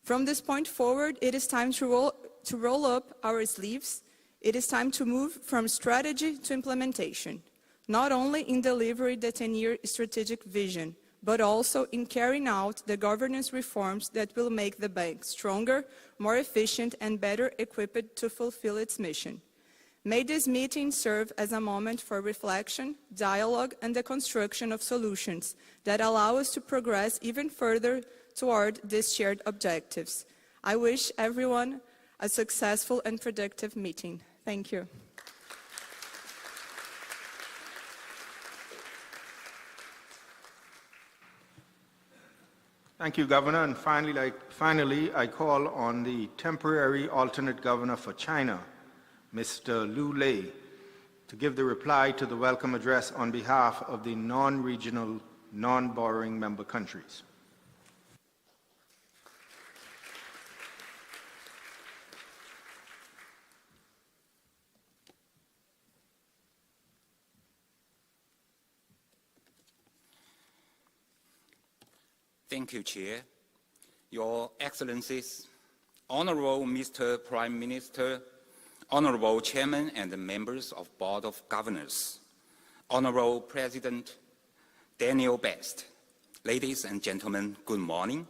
S5: From this point forward, it is time to roll up our sleeves. It is time to move from strategy to implementation, not only in delivering the 10-year strategic vision, but also in carrying out the governance reforms that will make the bank stronger, more efficient, and better equipped to fulfill its mission. May this meeting serve as a moment for reflection, dialogue, and the construction of solutions that allow us to progress even further toward these shared objectives. I wish everyone a successful and productive meeting. Thank you.
S3: Thank you, Governor. And finally, I call on the temporary alternate governor for China, Mr. Liu Lei, to give the reply to the welcome address on behalf of the non-regional, non-borrowing member countries.
S6: Thank you, Chair. Your Excellencies, Honorable Mr. Prime Minister, Honorable Chairman and members of Board of Governors, Honorable President Daniel Best, ladies and gentlemen, good morning.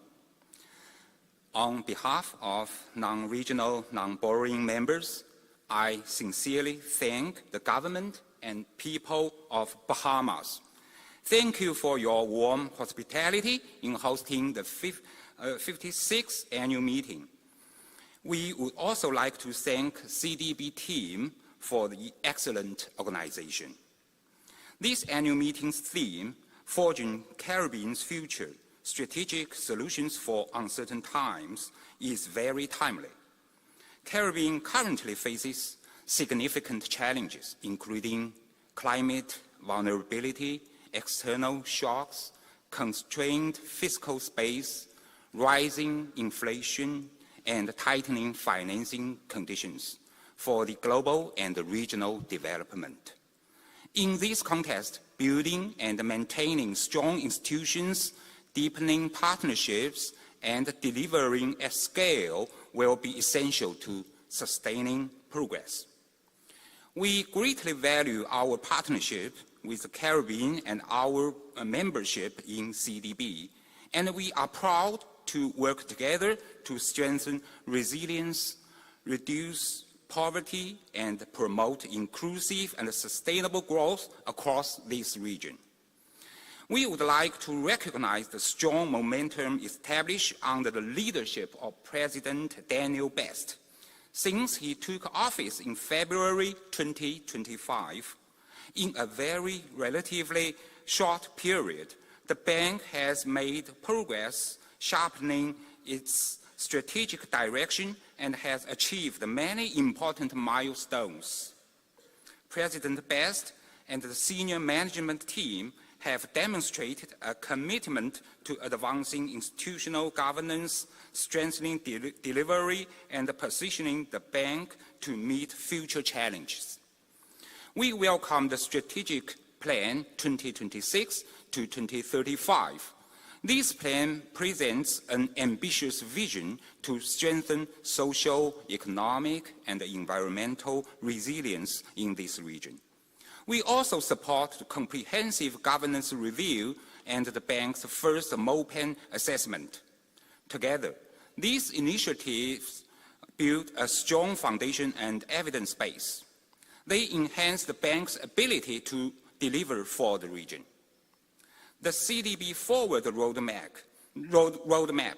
S6: On behalf of non-regional, non-borrowing members, I sincerely thank the government and people of Bahamas. Thank you for your warm hospitality in hosting the 56th annual meeting. We would also like to thank CDB team for the excellent organization. This annual meeting's theme, Forging Caribbean's Future, Strategic Solutions for Uncertain Times, is very timely. Caribbean currently faces significant challenges, including climate vulnerability, external shocks, constrained fiscal space, rising inflation, and tightening financing conditions for the global and regional development. In this context, building and maintaining strong institutions, deepening partnerships, and delivering at scale will be essential to sustaining progress. We greatly value our partnership with the Caribbean and our membership in CDB, and we are proud to work together to strengthen resilience, reduce poverty, and promote inclusive and sustainable growth across this region. We would like to recognize the strong momentum established under the leadership of President Daniel Best. Since he took office in February 2025, in a very relatively short period, the bank has made progress sharpening its strategic direction and has achieved many important milestones. President Best and the senior management team have demonstrated a commitment to advancing institutional governance, strengthening delivery, and positioning the bank to meet future challenges. We welcome the Strategic Plan 2026 to 2035. This plan presents an ambitious vision to strengthen social, economic, and environmental resilience in this region. We also support the comprehensive governance review and the bank's first MOPAN assessment. Together, these initiatives build a strong foundation and evidence base. They enhance the bank's ability to deliver for the region. The CDB Forward Roadmap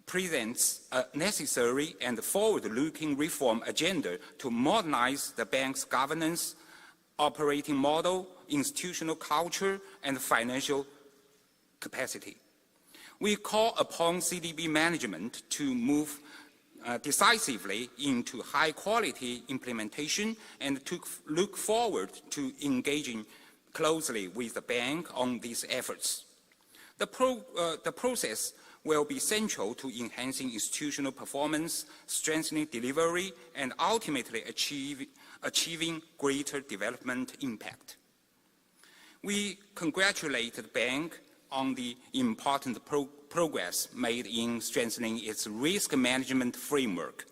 S6: presents a necessary and forward-looking reform agenda to modernize the bank's governance, operating model, institutional culture, and financial capacity. We call upon CDB management to move decisively into high-quality implementation and to look forward to engaging closely with the bank on these efforts. The process will be central to enhancing institutional performance, strengthening delivery, and ultimately achieving greater development impact. We congratulate the bank on the important progress made in strengthening its risk management framework.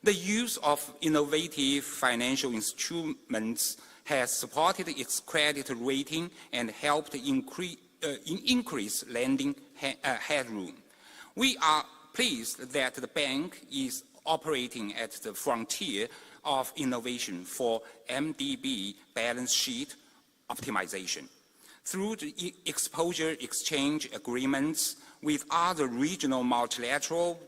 S6: The use of innovative financial instruments has supported its credit rating and helped increase lending headroom. We are pleased that the bank is operating at the frontier of innovation for MDB balance sheet optimization. Through the exposure exchange agreements with other regional multilateral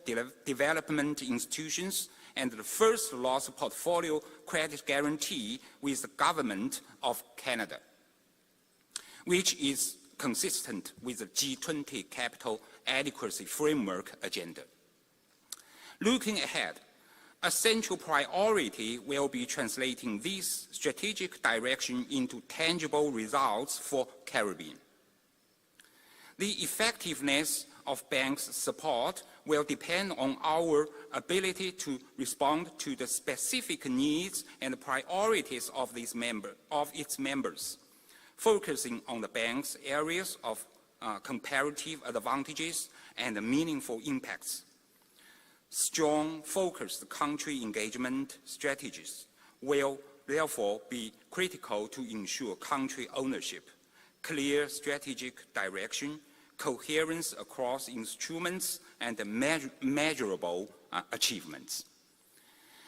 S6: development institutions and the first loss portfolio credit guarantee with the Government of Canada, which is consistent with the G20 capital adequacy framework agenda. Looking ahead, a central priority will be translating this strategic direction into tangible results for Caribbean. The effectiveness of bank's support will depend on our ability to respond to the specific needs and priorities of its members, focusing on the bank's areas of comparative advantages and meaningful impacts. Strong, focused country engagement strategies will therefore be critical to ensure country ownership, clear strategic direction, coherence across instruments, and measurable achievements.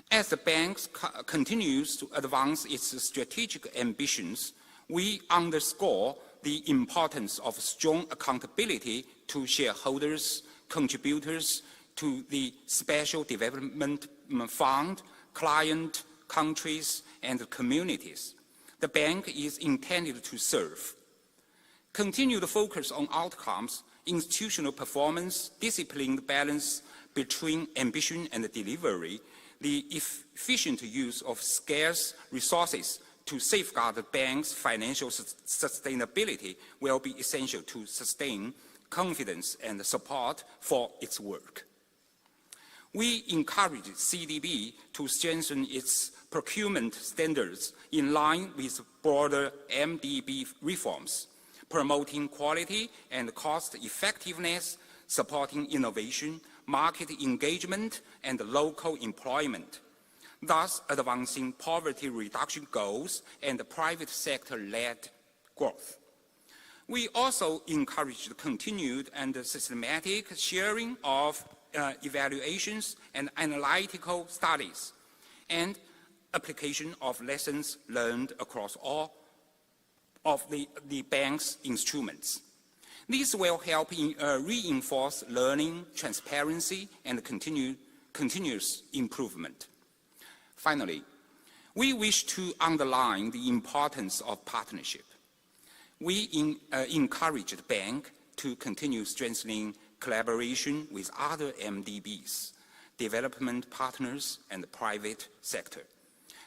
S6: As the bank continues to advance its strategic ambitions, we underscore the importance of strong accountability to shareholders, contributors to the Special Development Fund, client countries, and communities the bank is intended to serve. Continued focus on outcomes, institutional performance, disciplined balance between ambition and delivery, the efficient use of scarce resources to safeguard the bank's financial sustainability will be essential to sustain confidence and support for its work. We encourage CDB to strengthen its procurement standards in line with broader MDB reforms, promoting quality and cost effectiveness, supporting innovation, market engagement, and local employment, thus advancing poverty reduction goals and private sector-led growth. We also encourage the continued and systematic sharing of evaluations and analytical studies and application of lessons learned across all of the bank's instruments. This will help reinforce learning, transparency, and continuous improvement. Finally, we wish to underline the importance of partnership. We encourage the bank to continue strengthening collaboration with other MDBs, development partners, and the private sector.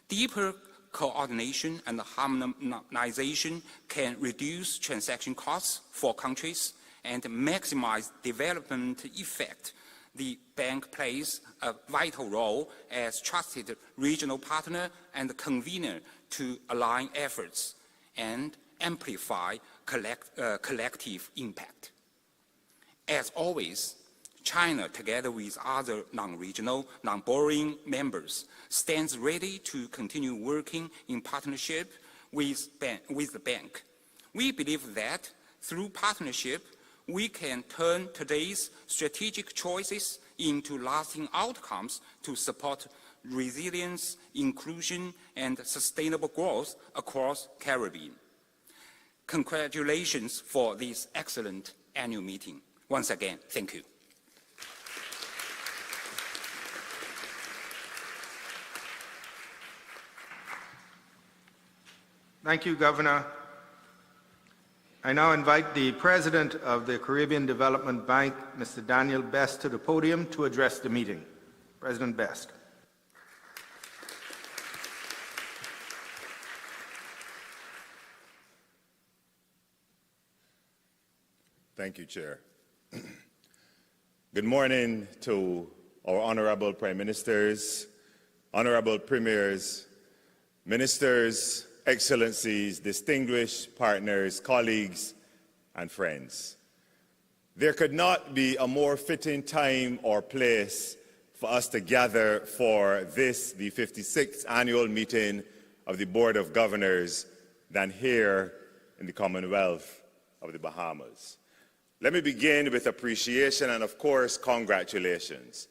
S6: Deeper coordination and harmonization can reduce transaction costs for countries and maximize development effect. The bank plays a vital role as trusted regional partner and convener to align efforts and amplify collective impact. As always, China, together with other non-regional, non-borrowing members, stands ready to continue working in partnership with the bank. We believe that through partnership, we can turn today's strategic choices into lasting outcomes to support resilience, inclusion, and sustainable growth across the Caribbean. Congratulations for this excellent annual meeting. Once again, thank you.
S3: Thank you, Governor. I now invite the President of the Caribbean Development Bank, Mr. Daniel Best, to the podium to address the meeting. President Best.
S7: Thank you, Chair. Good morning to our honorable Prime Ministers, honorable Premiers, Ministers, Excellencies, distinguished partners, colleagues, and friends. There could not be a more fitting time or place for us to gather for this, the 56th annual meeting of the Board of Governors, than here in the Commonwealth of the Bahamas. Let me begin with appreciation and, of course, congratulations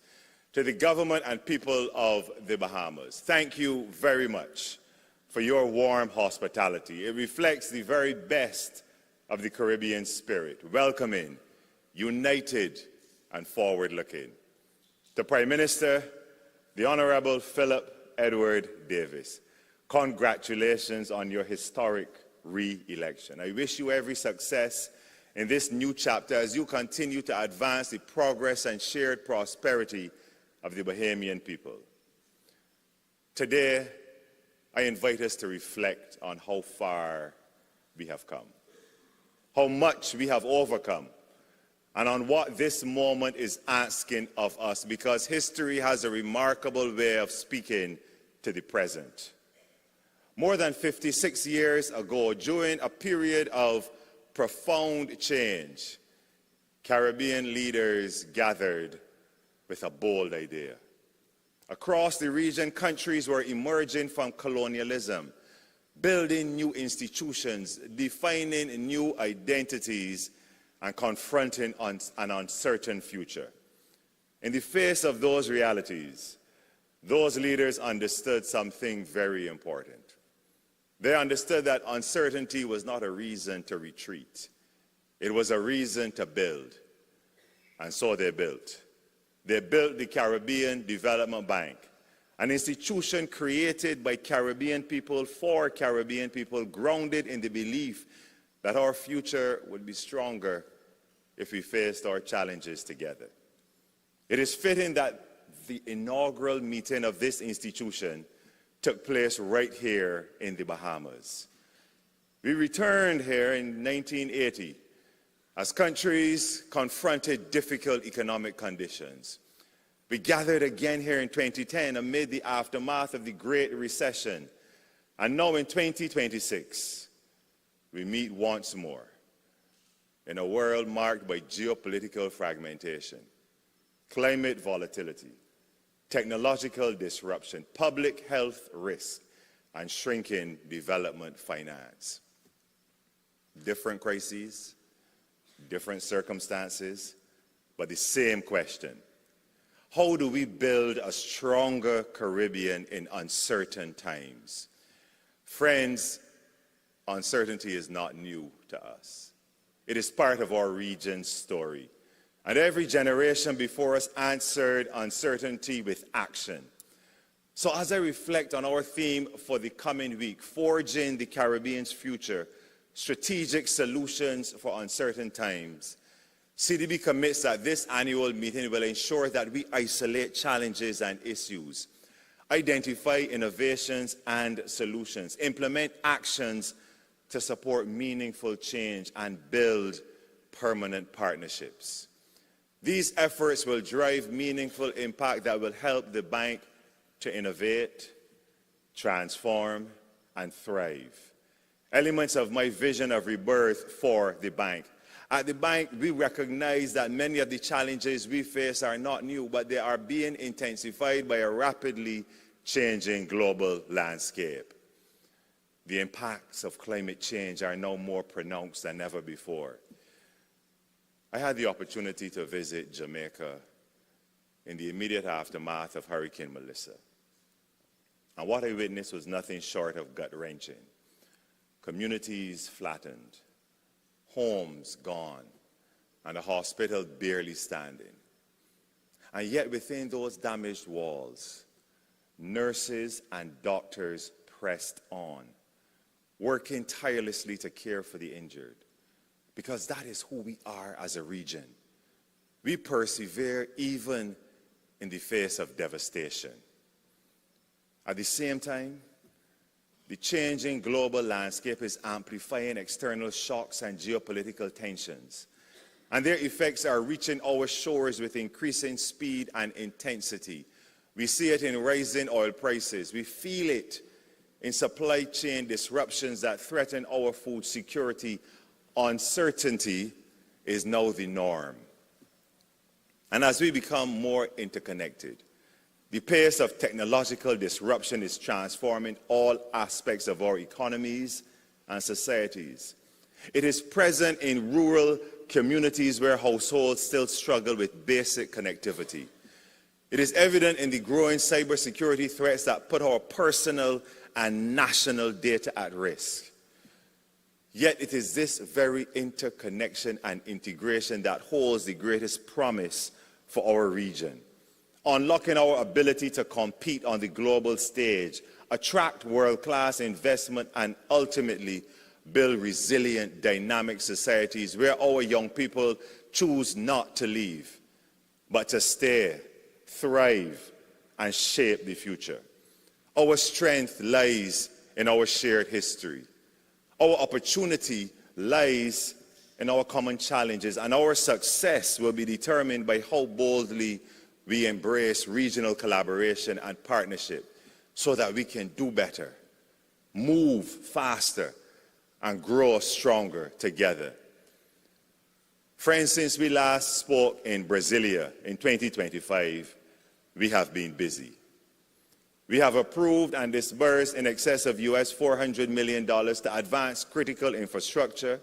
S7: to the government and people of the Bahamas. Thank you very much for your warm hospitality. It reflects the very best of the Caribbean spirit, welcoming, united, and forward-looking. The Prime Minister, the Honorable Philip Edward Davis, congratulations on your historic re-election. I wish you every success in this new chapter as you continue to advance the progress and shared prosperity of the Bahamian people. Today, I invite us to reflect on how far we have come, how much we have overcome, and on what this moment is asking of us, because history has a remarkable way of speaking to the present. More than 56 years ago, during a period of profound change, Caribbean leaders gathered with a bold idea. Across the region, countries were emerging from colonialism, building new institutions, defining new identities, and confronting an uncertain future. In the face of those realities, those leaders understood something very important. They understood that uncertainty was not a reason to retreat. It was a reason to build. And so they built. They built the Caribbean Development Bank, an institution created by Caribbean people for Caribbean people, grounded in the belief that our future would be stronger if we faced our challenges together. It is fitting that the inaugural meeting of this institution took place right here in the Bahamas. We returned here in 1980 as countries confronted difficult economic conditions. We gathered again here in 2010 amid the aftermath of the Great Recession. And now in 2026, we meet once more in a world marked by geopolitical fragmentation, climate volatility, technological disruption, public health risk, and shrinking development finance. Different crises, different circumstances, but the same question. How do we build a stronger Caribbean in uncertain times? Friends, uncertainty is not new to us. It is part of our region's story. And every generation before us answered uncertainty with action. So as I reflect on our theme for the coming week, Forging the Caribbean's Future, Strategic Solutions for Uncertain Times, CDB commits that this annual meeting will ensure that we isolate challenges and issues, identify innovations and solutions, implement actions to support meaningful change, and build permanent partnerships. These efforts will drive meaningful impact that will help the bank to innovate, transform, and thrive. Elements of my vision of rebirth for the bank. At the bank, we recognize that many of the challenges we face are not new, but they are being intensified by a rapidly changing global landscape. The impacts of climate change are now more pronounced than ever before. I had the opportunity to visit Jamaica in the immediate aftermath of Hurricane Melissa. And what I witnessed was nothing short of gut-wrenching. Communities flattened, homes gone, and a hospital barely standing. And yet within those damaged walls, nurses and doctors pressed on, working tirelessly to care for the injured, because that is who we are as a region. We persevere even in the face of devastation. At the same time, the changing global landscape is amplifying external shocks and geopolitical tensions, and their effects are reaching our shores with increasing speed and intensity. We see it in rising oil prices. We feel it in supply chain disruptions that threaten our food security. Uncertainty is now the norm. And as we become more interconnected, the pace of technological disruption is transforming all aspects of our economies and societies. It is present in rural communities where households still struggle with basic connectivity. It is evident in the growing cybersecurity threats that put our personal and national data at risk. Yet it is this very interconnection and integration that holds the greatest promise for our region, unlocking our ability to compete on the global stage, attract world-class investment, and ultimately build resilient, dynamic societies where our young people choose not to leave, but to stay, thrive, and shape the future. Our strength lies in our shared history. Our opportunity lies in our common challenges, and our success will be determined by how boldly we embrace regional collaboration and partnership so that we can do better, move faster, and grow stronger together. Friends, since we last spoke in Brasilia in 2025, we have been busy. We have approved and disbursed in excess of US $400 million to advance critical infrastructure,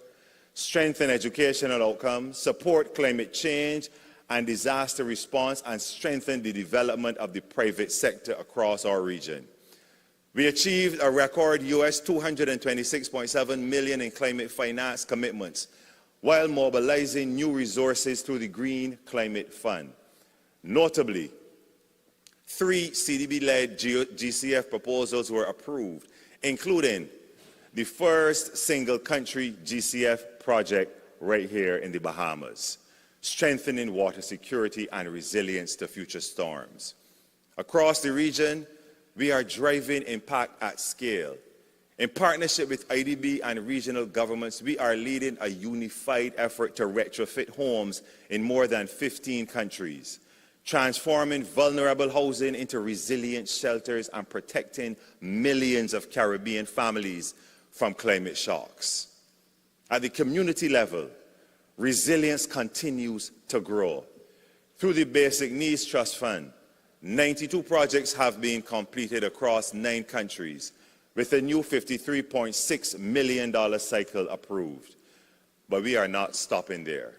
S7: strengthen educational outcomes, support climate change and disaster response, and strengthen the development of the private sector across our region. We achieved a record US $226.7 million in climate finance commitments, while mobilizing new resources through the Green Climate Fund. Notably, 3 CDB-led GCF proposals were approved, including the first single-country GCF project right here in the Bahamas, strengthening water security and resilience to future storms. Across the region, we are driving impact at scale. In partnership with IDB and regional governments, we are leading a unified effort to retrofit homes in more than 15 countries, transforming vulnerable housing into resilient shelters and protecting millions of Caribbean families from climate shocks. At the community level, resilience continues to grow. Through the Basic Needs Trust Fund, 92 projects have been completed across 9 countries, with a new $53.6 million cycle approved. But we are not stopping there.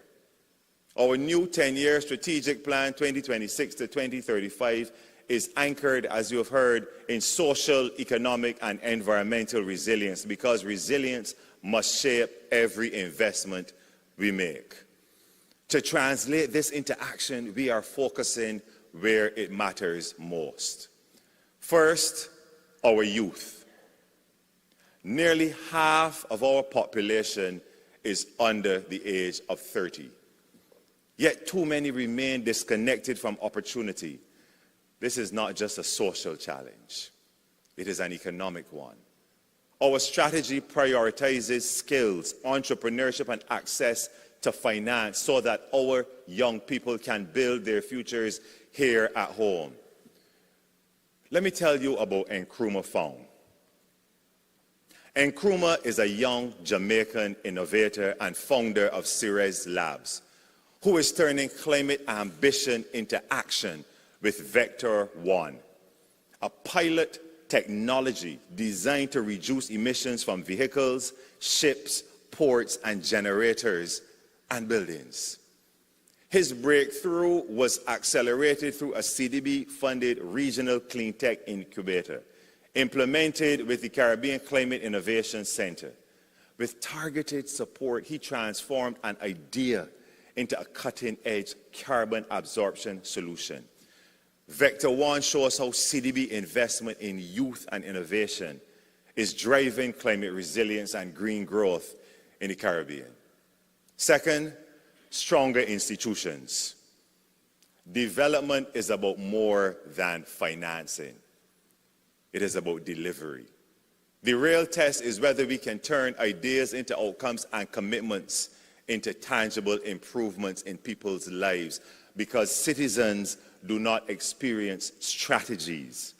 S7: Our new 10-year strategic plan, 2026 to 2035, is anchored, as you have heard, in social, economic, and environmental resilience, because resilience must shape every investment we make. To translate this into action, we are focusing where it matters most. First, our youth. Nearly half of our population is under the age of 30. Yet too many remain disconnected from opportunity. This is not just a social challenge. It is an economic one. Our strategy prioritizes skills, entrepreneurship, and access to finance so that our young people can build their futures here at home. Let me tell you about Nkrumah Fong. Nkrumah is a young Jamaican innovator and founder of Ceres Labs, who is turning climate ambition into action with Vector One, a pilot technology designed to reduce emissions from vehicles, ships, ports, and generators and buildings. His breakthrough was accelerated through a CDB-funded regional clean tech incubator, implemented with the Caribbean Climate Innovation Center. With targeted support, he transformed an idea into a cutting-edge carbon absorption solution. Vector One shows how CDB investment in youth and innovation is driving climate resilience and green growth in the Caribbean. Second, stronger institutions. Development is about more than financing. It is about delivery. The real test is whether we can turn ideas into outcomes and commitments into tangible improvements in people's lives, because citizens do not experience strategies,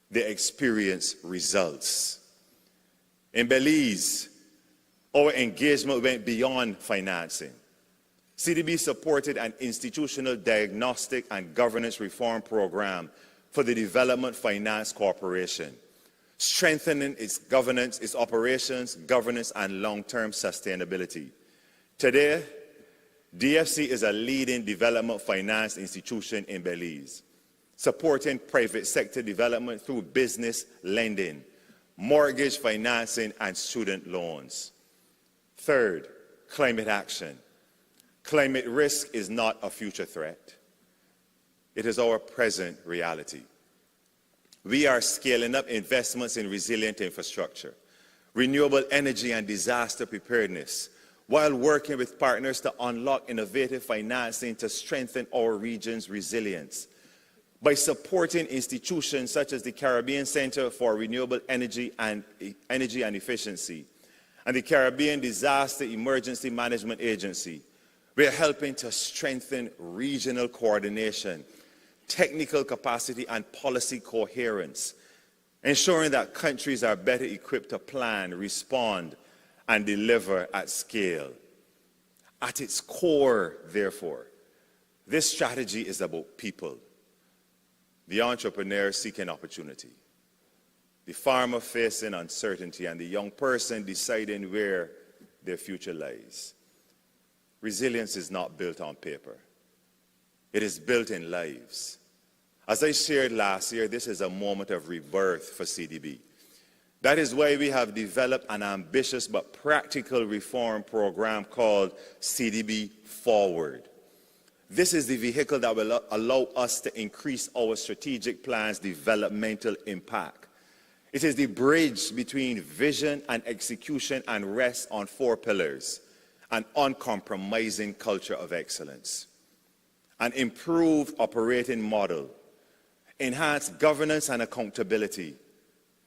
S7: they experience results. In Belize, our engagement went beyond financing. CDB supported an institutional diagnostic and governance reform program for the Development Finance Corporation, strengthening its governance, its operations, governance, and long-term sustainability. Today, DFC is a leading development finance institution in Belize, supporting private sector development through business lending, mortgage financing, and student loans. Third, climate action. Climate risk is not a future threat. It is our present reality. We are scaling up investments in resilient infrastructure, renewable energy, and disaster preparedness, while working with partners to unlock innovative financing to strengthen our region's resilience. By supporting institutions such as the Caribbean Center for Renewable Energy and Efficiency and the Caribbean Disaster Emergency Management Agency, we are helping to strengthen regional coordination, technical capacity, and policy coherence, ensuring that countries are better equipped to plan, respond, and deliver at scale. At its core, therefore, this strategy is about people. The entrepreneur seeking opportunity, the farmer facing uncertainty, and the young person deciding where their future lies. Resilience is not built on paper. It is built in lives. As I shared last year, this is a moment of rebirth for CDB. That is why we have developed an ambitious but practical reform program called CDB Forward. This is the vehicle that will allow us to increase our strategic plan's developmental impact. It is the bridge between vision and execution and rests on 4 pillars: an uncompromising culture of excellence, an improved operating model, enhanced governance and accountability,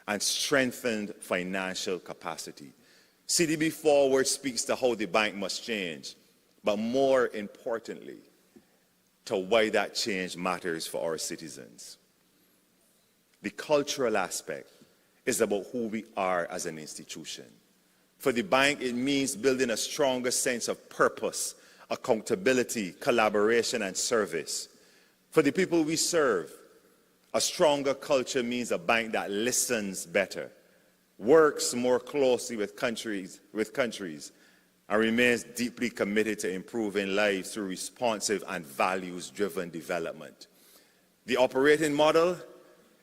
S7: and strengthened financial capacity. CDB Forward speaks to how the bank must change, but more importantly, to why that change matters for our citizens. The cultural aspect is about who we are as an institution. For the bank, it means building a stronger sense of purpose, accountability, collaboration, and service. For the people we serve, a stronger culture means a bank that listens better, works more closely with countries, and remains deeply committed to improving lives through responsive and values-driven development. The operating model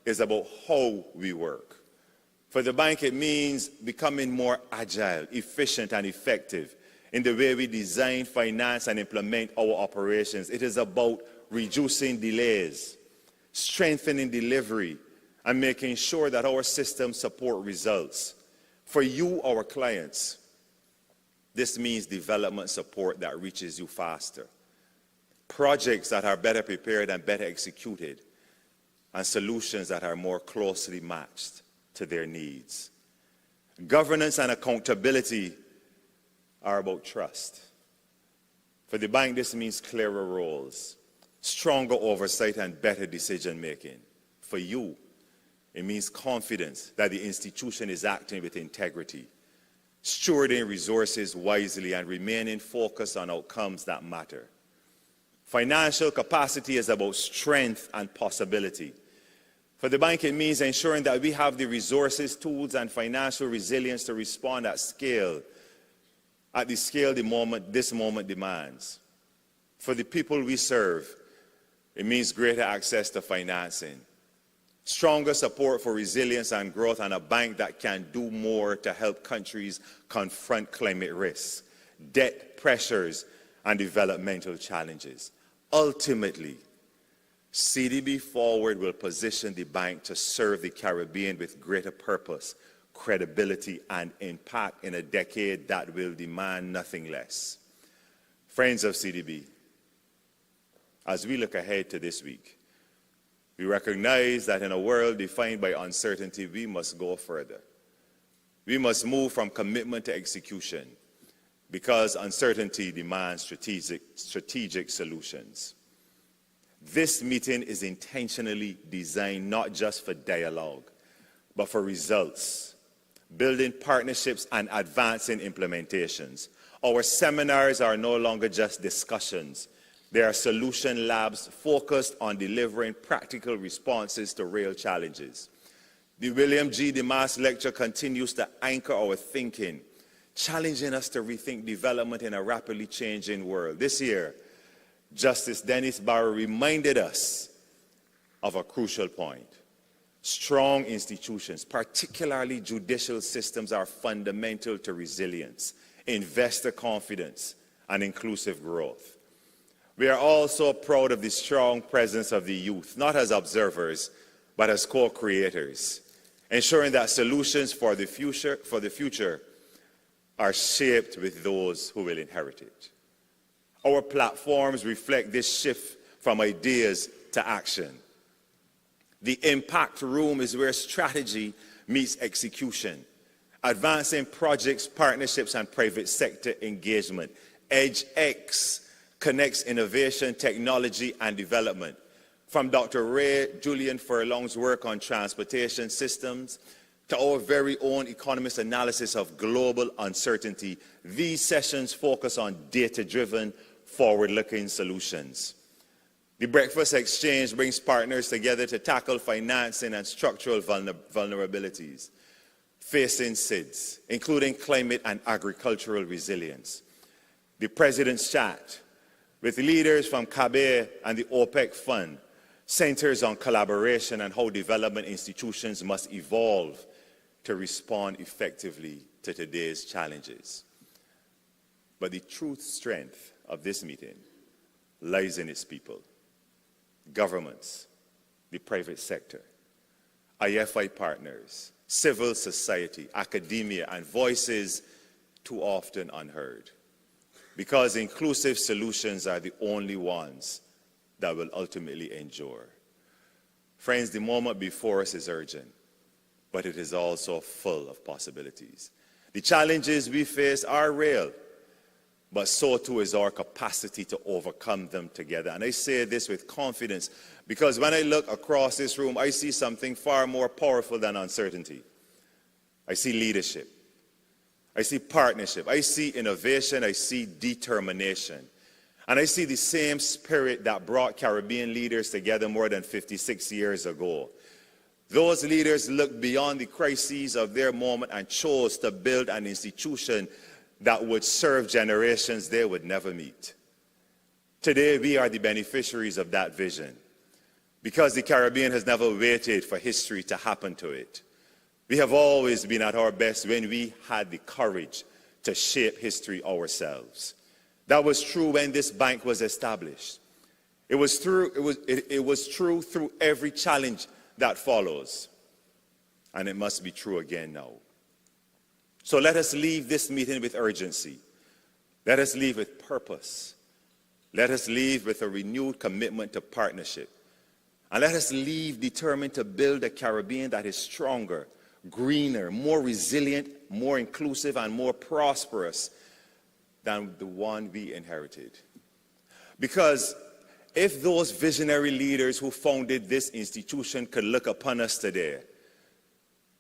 S7: is about how we work. For the bank, it means becoming more agile, efficient, and effective in the way we design, finance, and implement our operations. It is about reducing delays, strengthening delivery, and making sure that our systems support results. For you, our clients, this means development support that reaches you faster, projects that are better prepared and better executed, and solutions that are more closely matched to their needs. Governance and accountability are about trust. For the bank, this means clearer roles, stronger oversight, and better decision-making. For you, it means confidence that the institution is acting with integrity, stewarding resources wisely, and remaining focused on outcomes that matter. Financial capacity is about strength and possibility. For the bank, it means ensuring that we have the resources, tools, and financial resilience to respond at scale, at the scale this moment demands. For the people we serve, it means greater access to financing, stronger support for resilience and growth, and a bank that can do more to help countries confront climate risks, debt pressures, and developmental challenges. Ultimately, CDB Forward will position the bank to serve the Caribbean with greater purpose, credibility, and impact in a decade that will demand nothing less. Friends of CDB, as we look ahead to this week, we recognize that in a world defined by uncertainty, we must go further. We must move from commitment to execution because uncertainty demands strategic solutions. This meeting is intentionally designed not just for dialogue, but for results, building partnerships and advancing implementations. Our seminars are no longer just discussions. They are solution labs focused on delivering practical responses to real challenges. The William G. DeMaas Lecture continues to anchor our thinking, challenging us to rethink development in a rapidly changing world. This year, Justice Dennis Barrow reminded us of a crucial point. Strong institutions, particularly judicial systems, are fundamental to resilience, investor confidence, and inclusive growth. We are also proud of the strong presence of the youth, not as observers, but as co-creators, ensuring that solutions for the future are shaped with those who will inherit it. Our platforms reflect this shift from ideas to action. The impact room is where strategy meets execution, advancing projects, partnerships, and private sector engagement. EdgeX connects innovation, technology, and development. From Dr. Ray Julian Furlong's work on transportation systems to our very own economist analysis of global uncertainty, these sessions focus on data-driven, forward-looking solutions. The Breakfast Exchange brings partners together to tackle financing and structural vulnerabilities facing SIDS, including climate and agricultural resilience. The President's Chat, with leaders from CABE and the OPEC Fund, centers on collaboration and how development institutions must evolve to respond effectively to today's challenges. But the true strength of this meeting lies in its people, governments, the private sector, IFI partners, civil society, academia, and voices too often unheard. Because inclusive solutions are the only ones that will ultimately endure. Friends, the moment before us is urgent, but it is also full of possibilities. The challenges we face are real, but so too is our capacity to overcome them together. And I say this with confidence because when I look across this room, I see something far more powerful than uncertainty. I see leadership. I see partnership. I see innovation. I see determination. And I see the same spirit that brought Caribbean leaders together more than 56 years ago. Those leaders looked beyond the crises of their moment and chose to build an institution that would serve generations they would never meet. Today, we are the beneficiaries of that vision because the Caribbean has never waited for history to happen to it. We have always been at our best when we had the courage to shape history ourselves. That was true when this bank was established. It was true through every challenge that follows. And it must be true again now. So let us leave this meeting with urgency. Let us leave with purpose. Let us leave with a renewed commitment to partnership. And let us leave determined to build a Caribbean that is stronger, greener, more resilient, more inclusive, and more prosperous than the one we inherited. Because if those visionary leaders who founded this institution could look upon us today,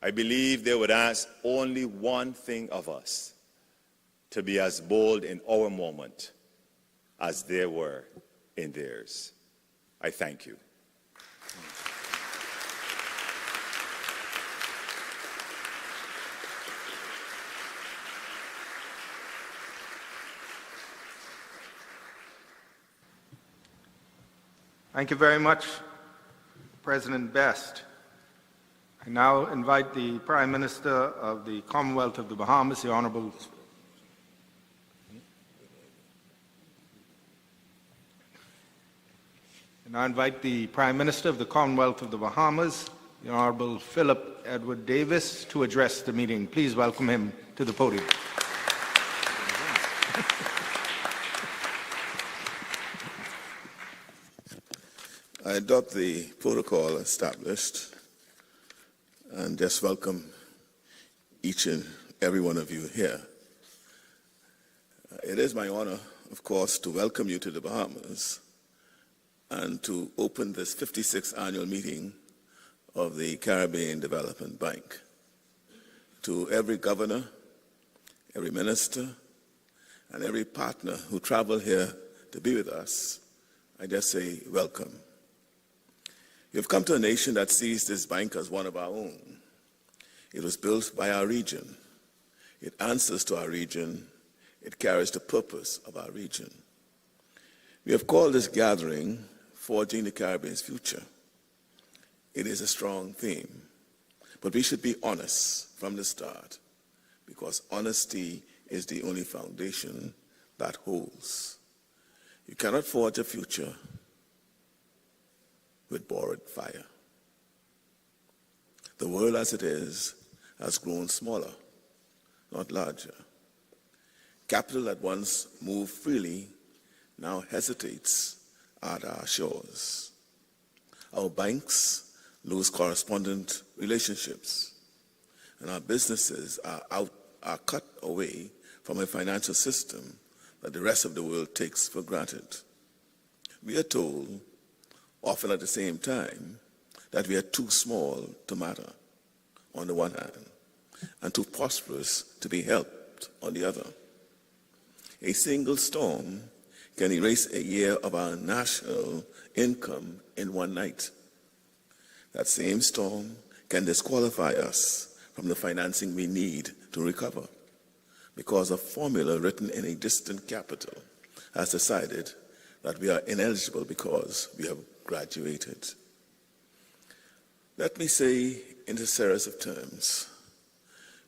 S7: I believe they would ask only one thing of us: to be as bold in our moment as they were in theirs. I thank you.
S3: Thank you very much, President Best. I now invite the Prime Minister of the Commonwealth of the Bahamas, the Honorable Philip Edward Davis, to address the meeting. Please welcome him to the podium.
S8: I adopt the protocol established and just welcome each and every one of you here. It is my honor, of course, to welcome you to the Bahamas and to open this 56th annual meeting of the Caribbean Development Bank. To every governor, every minister, and every partner who traveled here to be with us, I just say welcome. You've come to a nation that sees this bank as one of our own. It was built by our region. It answers to our region. It carries the purpose of our region. We have called this gathering Forging the Caribbean's Future. It is a strong theme, but we should be honest from the start, because honesty is the only foundation that holds. You cannot forge a future with borrowed fire. The world as it is has grown smaller, not larger. Capital that once moved freely now hesitates at our shores. Our banks lose correspondent relationships, and our businesses are cut away from a financial system that the rest of the world takes for granted. We are told, often at the same time, that we are too small to matter on the one hand, and too prosperous to be helped on the other. A single storm can erase a year of our national income in one night. That same storm can disqualify us from the financing we need to recover, because a formula written in a distant capital has decided that we are ineligible because we have graduated. Let me say in a series of terms,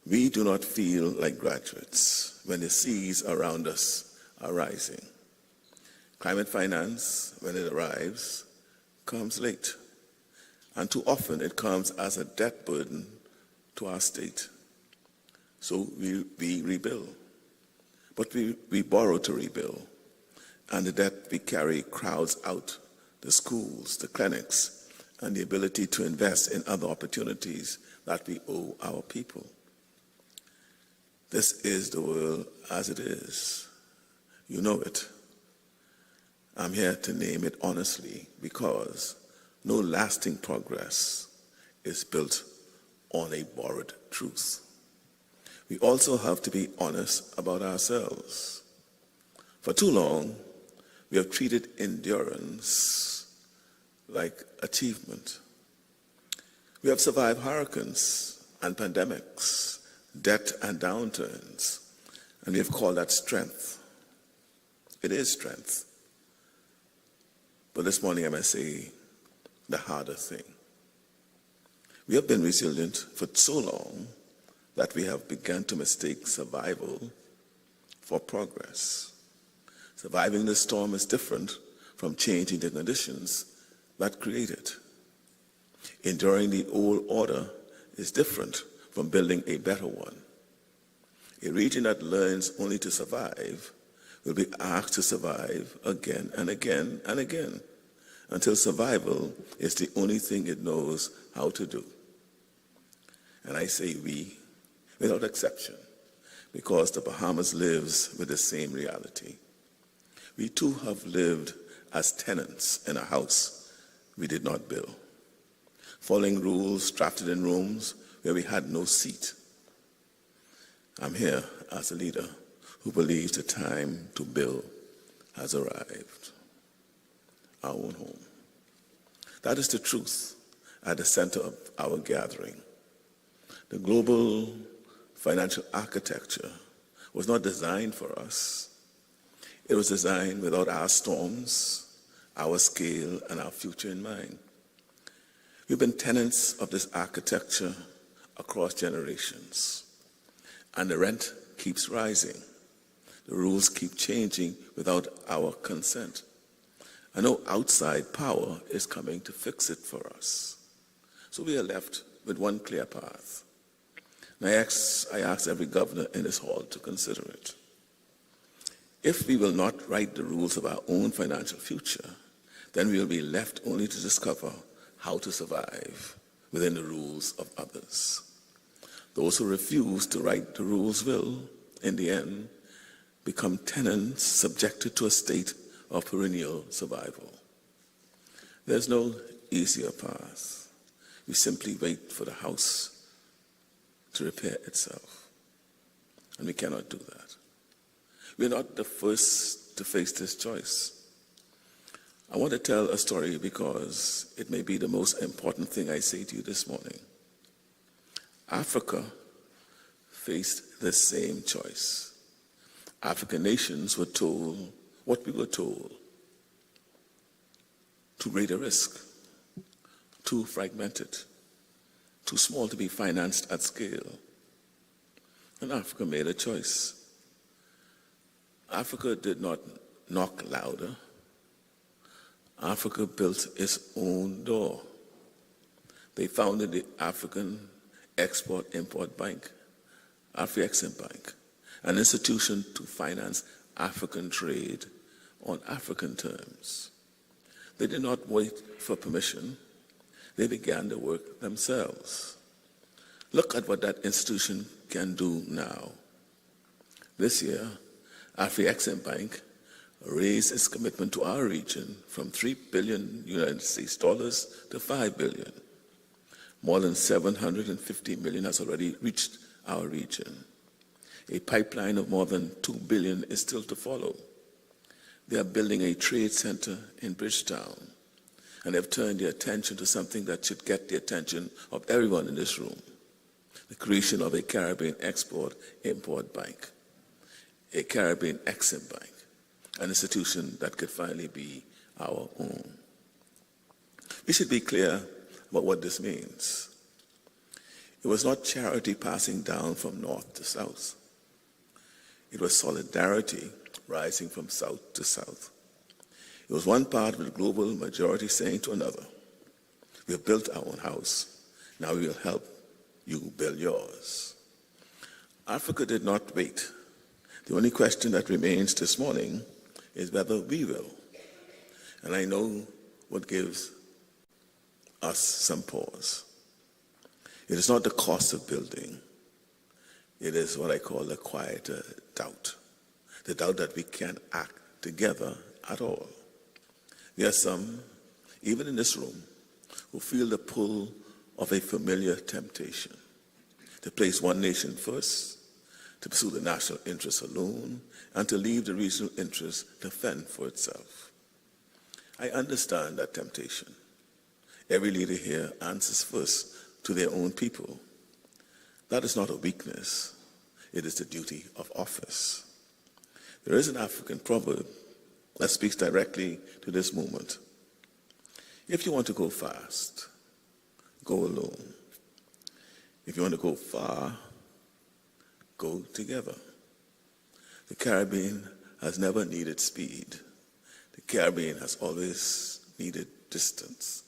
S8: we do not feel like graduates when the seas around us are rising. Climate finance, when it arrives, comes late, and too often it comes as a debt burden to our state. So we rebuild, but we borrow to rebuild, and the debt we carry crowds out the schools, the clinics, and the ability to invest in other opportunities that we owe our people. This is the world as it is. You know it. I'm here to name it honestly because no lasting progress is built on a borrowed truth. We also have to be honest about ourselves. For too long, we have treated endurance like achievement. We have survived hurricanes and pandemics, debt and downturns, and we have called that strength. It is strength. But this morning I must say the harder thing. We have been resilient for so long that we have begun to mistake survival for progress. Surviving the storm is different from changing the conditions that create it. Enduring the old order is different from building a better one. A region that learns only to survive will be asked to survive again and again and again until survival is the only thing it knows how to do. And I say we, without exception, because the Bahamas lives with the same reality. We too have lived as tenants in a house we did not build, following rules drafted in rooms where we had no seat. I'm here as a leader who believes the time to build has arrived. Our own home. That is the truth at the center of our gathering. The global financial architecture was not designed for us. It was designed without our storms, our scale, and our future in mind. We've been tenants of this architecture across generations, and the rent keeps rising. The rules keep changing without our consent. And no outside power is coming to fix it for us. So we are left with one clear path. And I ask every governor in this hall to consider it. If we will not write the rules of our own financial future, then we will be left only to discover how to survive within the rules of others. Those who refuse to write the rules will, in the end, become tenants subjected to a state of perennial survival. There's no easier path. We simply wait for the house to repair itself. And we cannot do that. We're not the first to face this choice. I want to tell a story because it may be the most important thing I say to you this morning. Africa faced the same choice. African nations were told what we were told. Too great a risk, too fragmented, too small to be financed at scale. And Africa made a choice. Africa did not knock louder. Africa built its own door. They founded the African Export-Import Bank, Afri-Exim Bank, an institution to finance African trade on African terms. They did not wait for permission. They began the work themselves. Look at what that institution can do now. This year, Afri-Exim Bank raised its commitment to our region from $3 billion to $5 billion. More than $750 million has already reached our region. A pipeline of more than $2 billion is still to follow. They are building a trade center in Bridgetown, and they've turned their attention to something that should get the attention of everyone in this room: the creation of a Caribbean Export-Import Bank, a Caribbean Exim Bank, an institution that could finally be our own. We should be clear about what this means. It was not charity passing down from north to south. It was solidarity rising from south to south. It was one part of the global majority saying to another, we have built our own house, now we will help you build yours. Africa did not wait. The only question that remains this morning is whether we will. And I know what gives us some pause. It is not the cost of building. It is what I call the quiet doubt. The doubt that we can't act together at all. There are some, even in this room, who feel the pull of a familiar temptation to place one nation first, to pursue the national interest alone, and to leave the regional interest to fend for itself. I understand that temptation. Every leader here answers first to their own people. That is not a weakness. It is the duty of office. There is an African proverb that speaks directly to this moment. If you want to go fast, go alone. If you want to go far, go together. The Caribbean has never needed speed. The Caribbean has always needed distance.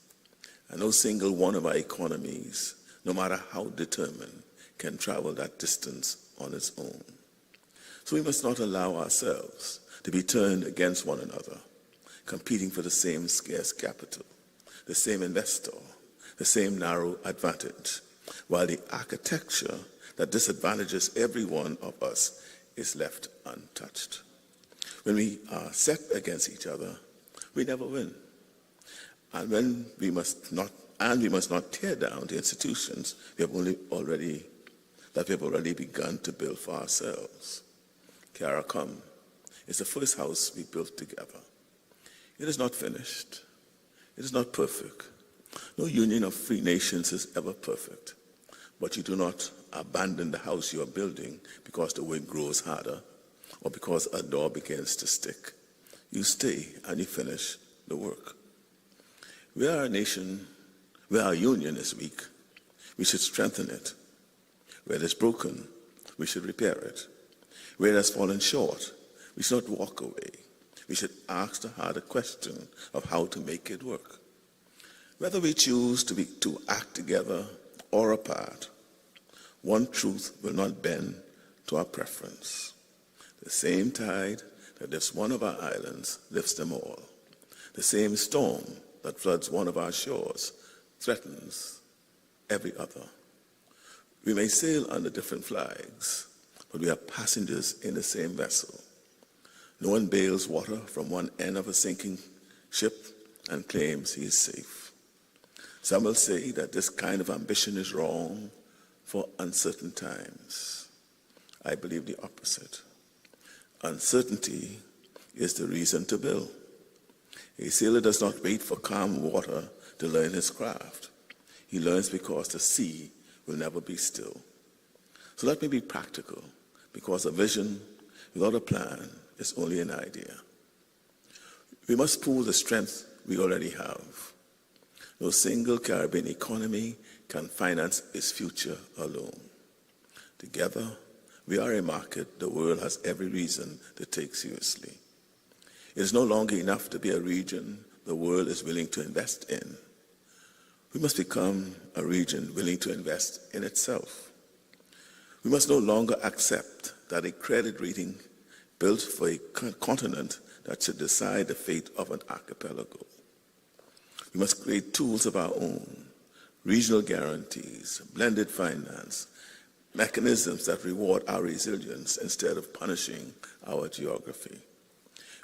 S8: And no single one of our economies, no matter how determined, can travel that distance on its own. So we must not allow ourselves to be turned against one another, competing for the same scarce capital, the same investor, the same narrow advantage, while the architecture that disadvantages every one of us is left untouched. When we are set against each other, we never win. And we must not tear down the institutions we have already begun to build for ourselves. CARICOM is the first house we built together. It is not finished. It is not perfect. No union of free nations is ever perfect. But you do not abandon the house you are building because the wind grows harder or because a door begins to stick. You stay and you finish the work. We are a nation where our union is weak. We should strengthen it. Where it is broken, we should repair it. Where it has fallen short, we should not walk away. We should ask the harder question of how to make it work. Whether we choose to act together or apart, one truth will not bend to our preference. The same tide that lifts one of our islands lifts them all. The same storm that floods one of our shores threatens every other. We may sail under different flags, but we are passengers in the same vessel. No one bails water from one end of a sinking ship and claims he is safe. Some will say that this kind of ambition is wrong for uncertain times. I believe the opposite. Uncertainty is the reason to build. A sailor does not wait for calm water to learn his craft. He learns because the sea will never be still. So let me be practical, because a vision without a plan is only an idea. We must pool the strength we already have. No single Caribbean economy can finance its future alone. Together, we are a market the world has every reason to take seriously. It is no longer enough to be a region the world is willing to invest in. We must become a region willing to invest in itself. We must no longer accept that a credit rating built for a continent that should decide the fate of an archipelago. We must create tools of our own, regional guarantees, blended finance, mechanisms that reward our resilience instead of punishing our geography.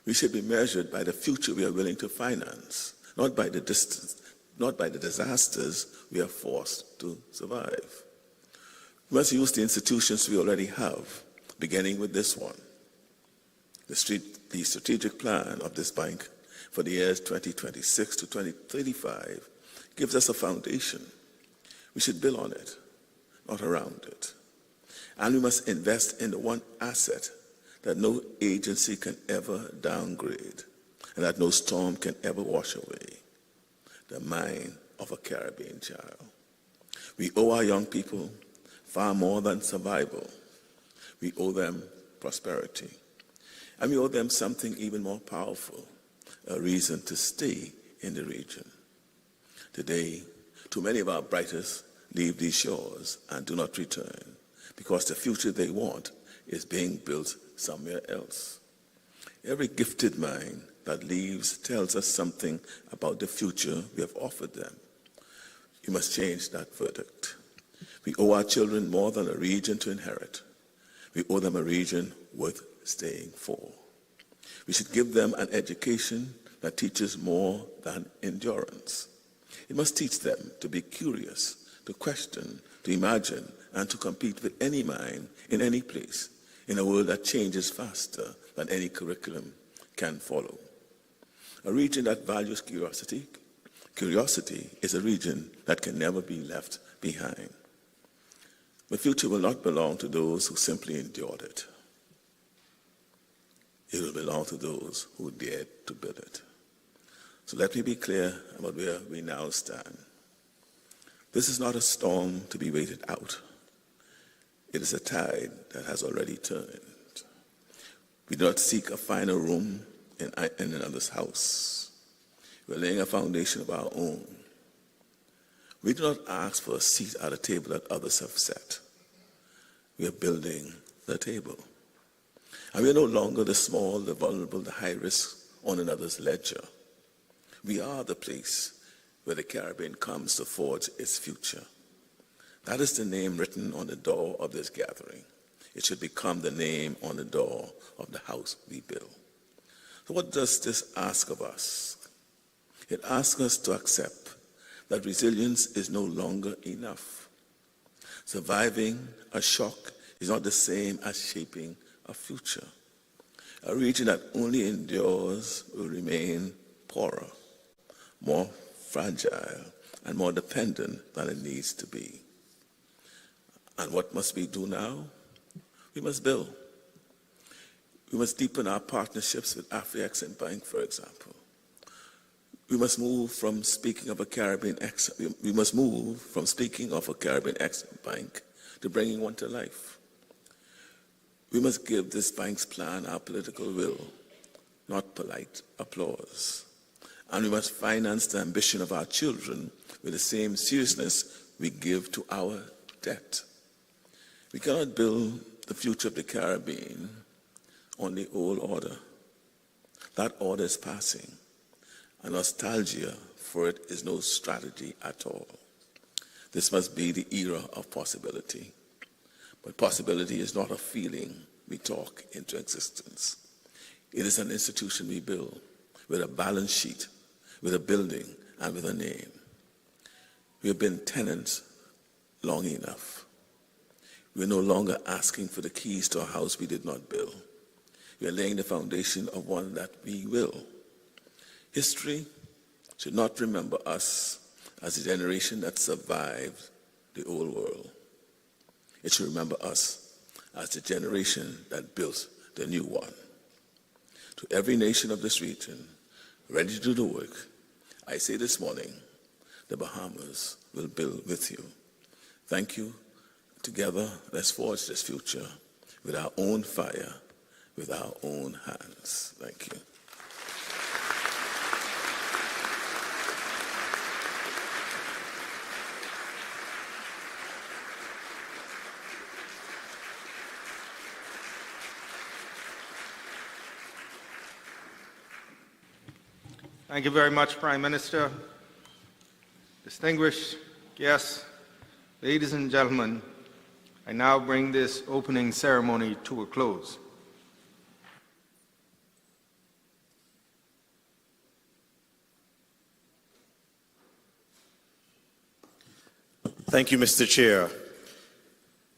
S8: We should be measured by the future we are willing to finance, not by the disasters we are forced to survive. We must use the institutions we already have, beginning with this one. The strategic plan of this bank for the years 2026 to 2035 gives us a foundation. We should build on it, not around it. And we must invest in the one asset that no agency can ever downgrade and that no storm can ever wash away: the mind of a Caribbean child. We owe our young people far more than survival. We owe them prosperity. And we owe them something even more powerful: a reason to stay in the region. Today, too many of our brightest leave these shores and do not return because the future they want is being built somewhere else. Every gifted mind that leaves tells us something about the future we have offered them. We must change that verdict. We owe our children more than a region to inherit. We owe them a region worth staying for. We should give them an education that teaches more than endurance. It must teach them to be curious, to question, to imagine, and to compete with any mind in any place in a world that changes faster than any curriculum can follow. A region that values curiosity. Curiosity is a region that can never be left behind. The future will not belong to those who simply endured it. It will belong to those who dared to build it. So let me be clear about where we now stand. This is not a storm to be waited out. It is a tide that has already turned. We do not seek a final room in another's house. We are laying a foundation of our own. We do not ask for a seat at a table that others have set. We are building the table. And we are no longer the small, the vulnerable, the high risk on another's ledger. We are the place where the Caribbean comes to forge its future. That is the name written on the door of this gathering. It should become the name on the door of the house we build. So what does this ask of us? It asks us to accept that resilience is no longer enough. Surviving a shock is not the same as shaping a future. A region that only endures will remain poorer, more fragile, and more dependent than it needs to be. And what must we do now? We must build. We must deepen our partnerships with Afri-Exim Bank, for example. We must move from speaking of a Caribbean Exim Bank to bringing one to life. We must give this bank's plan our political will, not polite applause. And we must finance the ambition of our children with the same seriousness we give to our debt. We cannot build the future of the Caribbean on the old order. That order is passing, and nostalgia for it is no strategy at all. This must be the era of possibility. But possibility is not a feeling we talk into existence. It is an institution we build with a balance sheet, with a building, and with a name. We have been tenants long enough. We are no longer asking for the keys to a house we did not build. We are laying the foundation of one that we will. History should not remember us as a generation that survived the old world. It should remember us as the generation that built the new one. To every nation of this region, ready to do the work, I say this morning, the Bahamas will build with you. Thank you. Together, let's forge this future with our own fire, with our own hands. Thank you.
S3: Thank you very much, Prime Minister. Distinguished guests, ladies and gentlemen, I now bring this opening ceremony to a close.
S1: Thank you, Mr. Chair.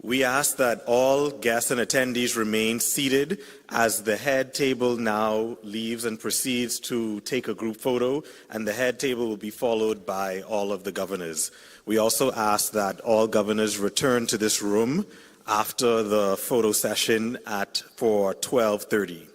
S1: We ask that all guests and attendees remain seated as the head table now leaves and proceeds to take a group photo, and the head table will be followed by all of the governors. We also ask that all governors return to this room after the photo session for 12:30.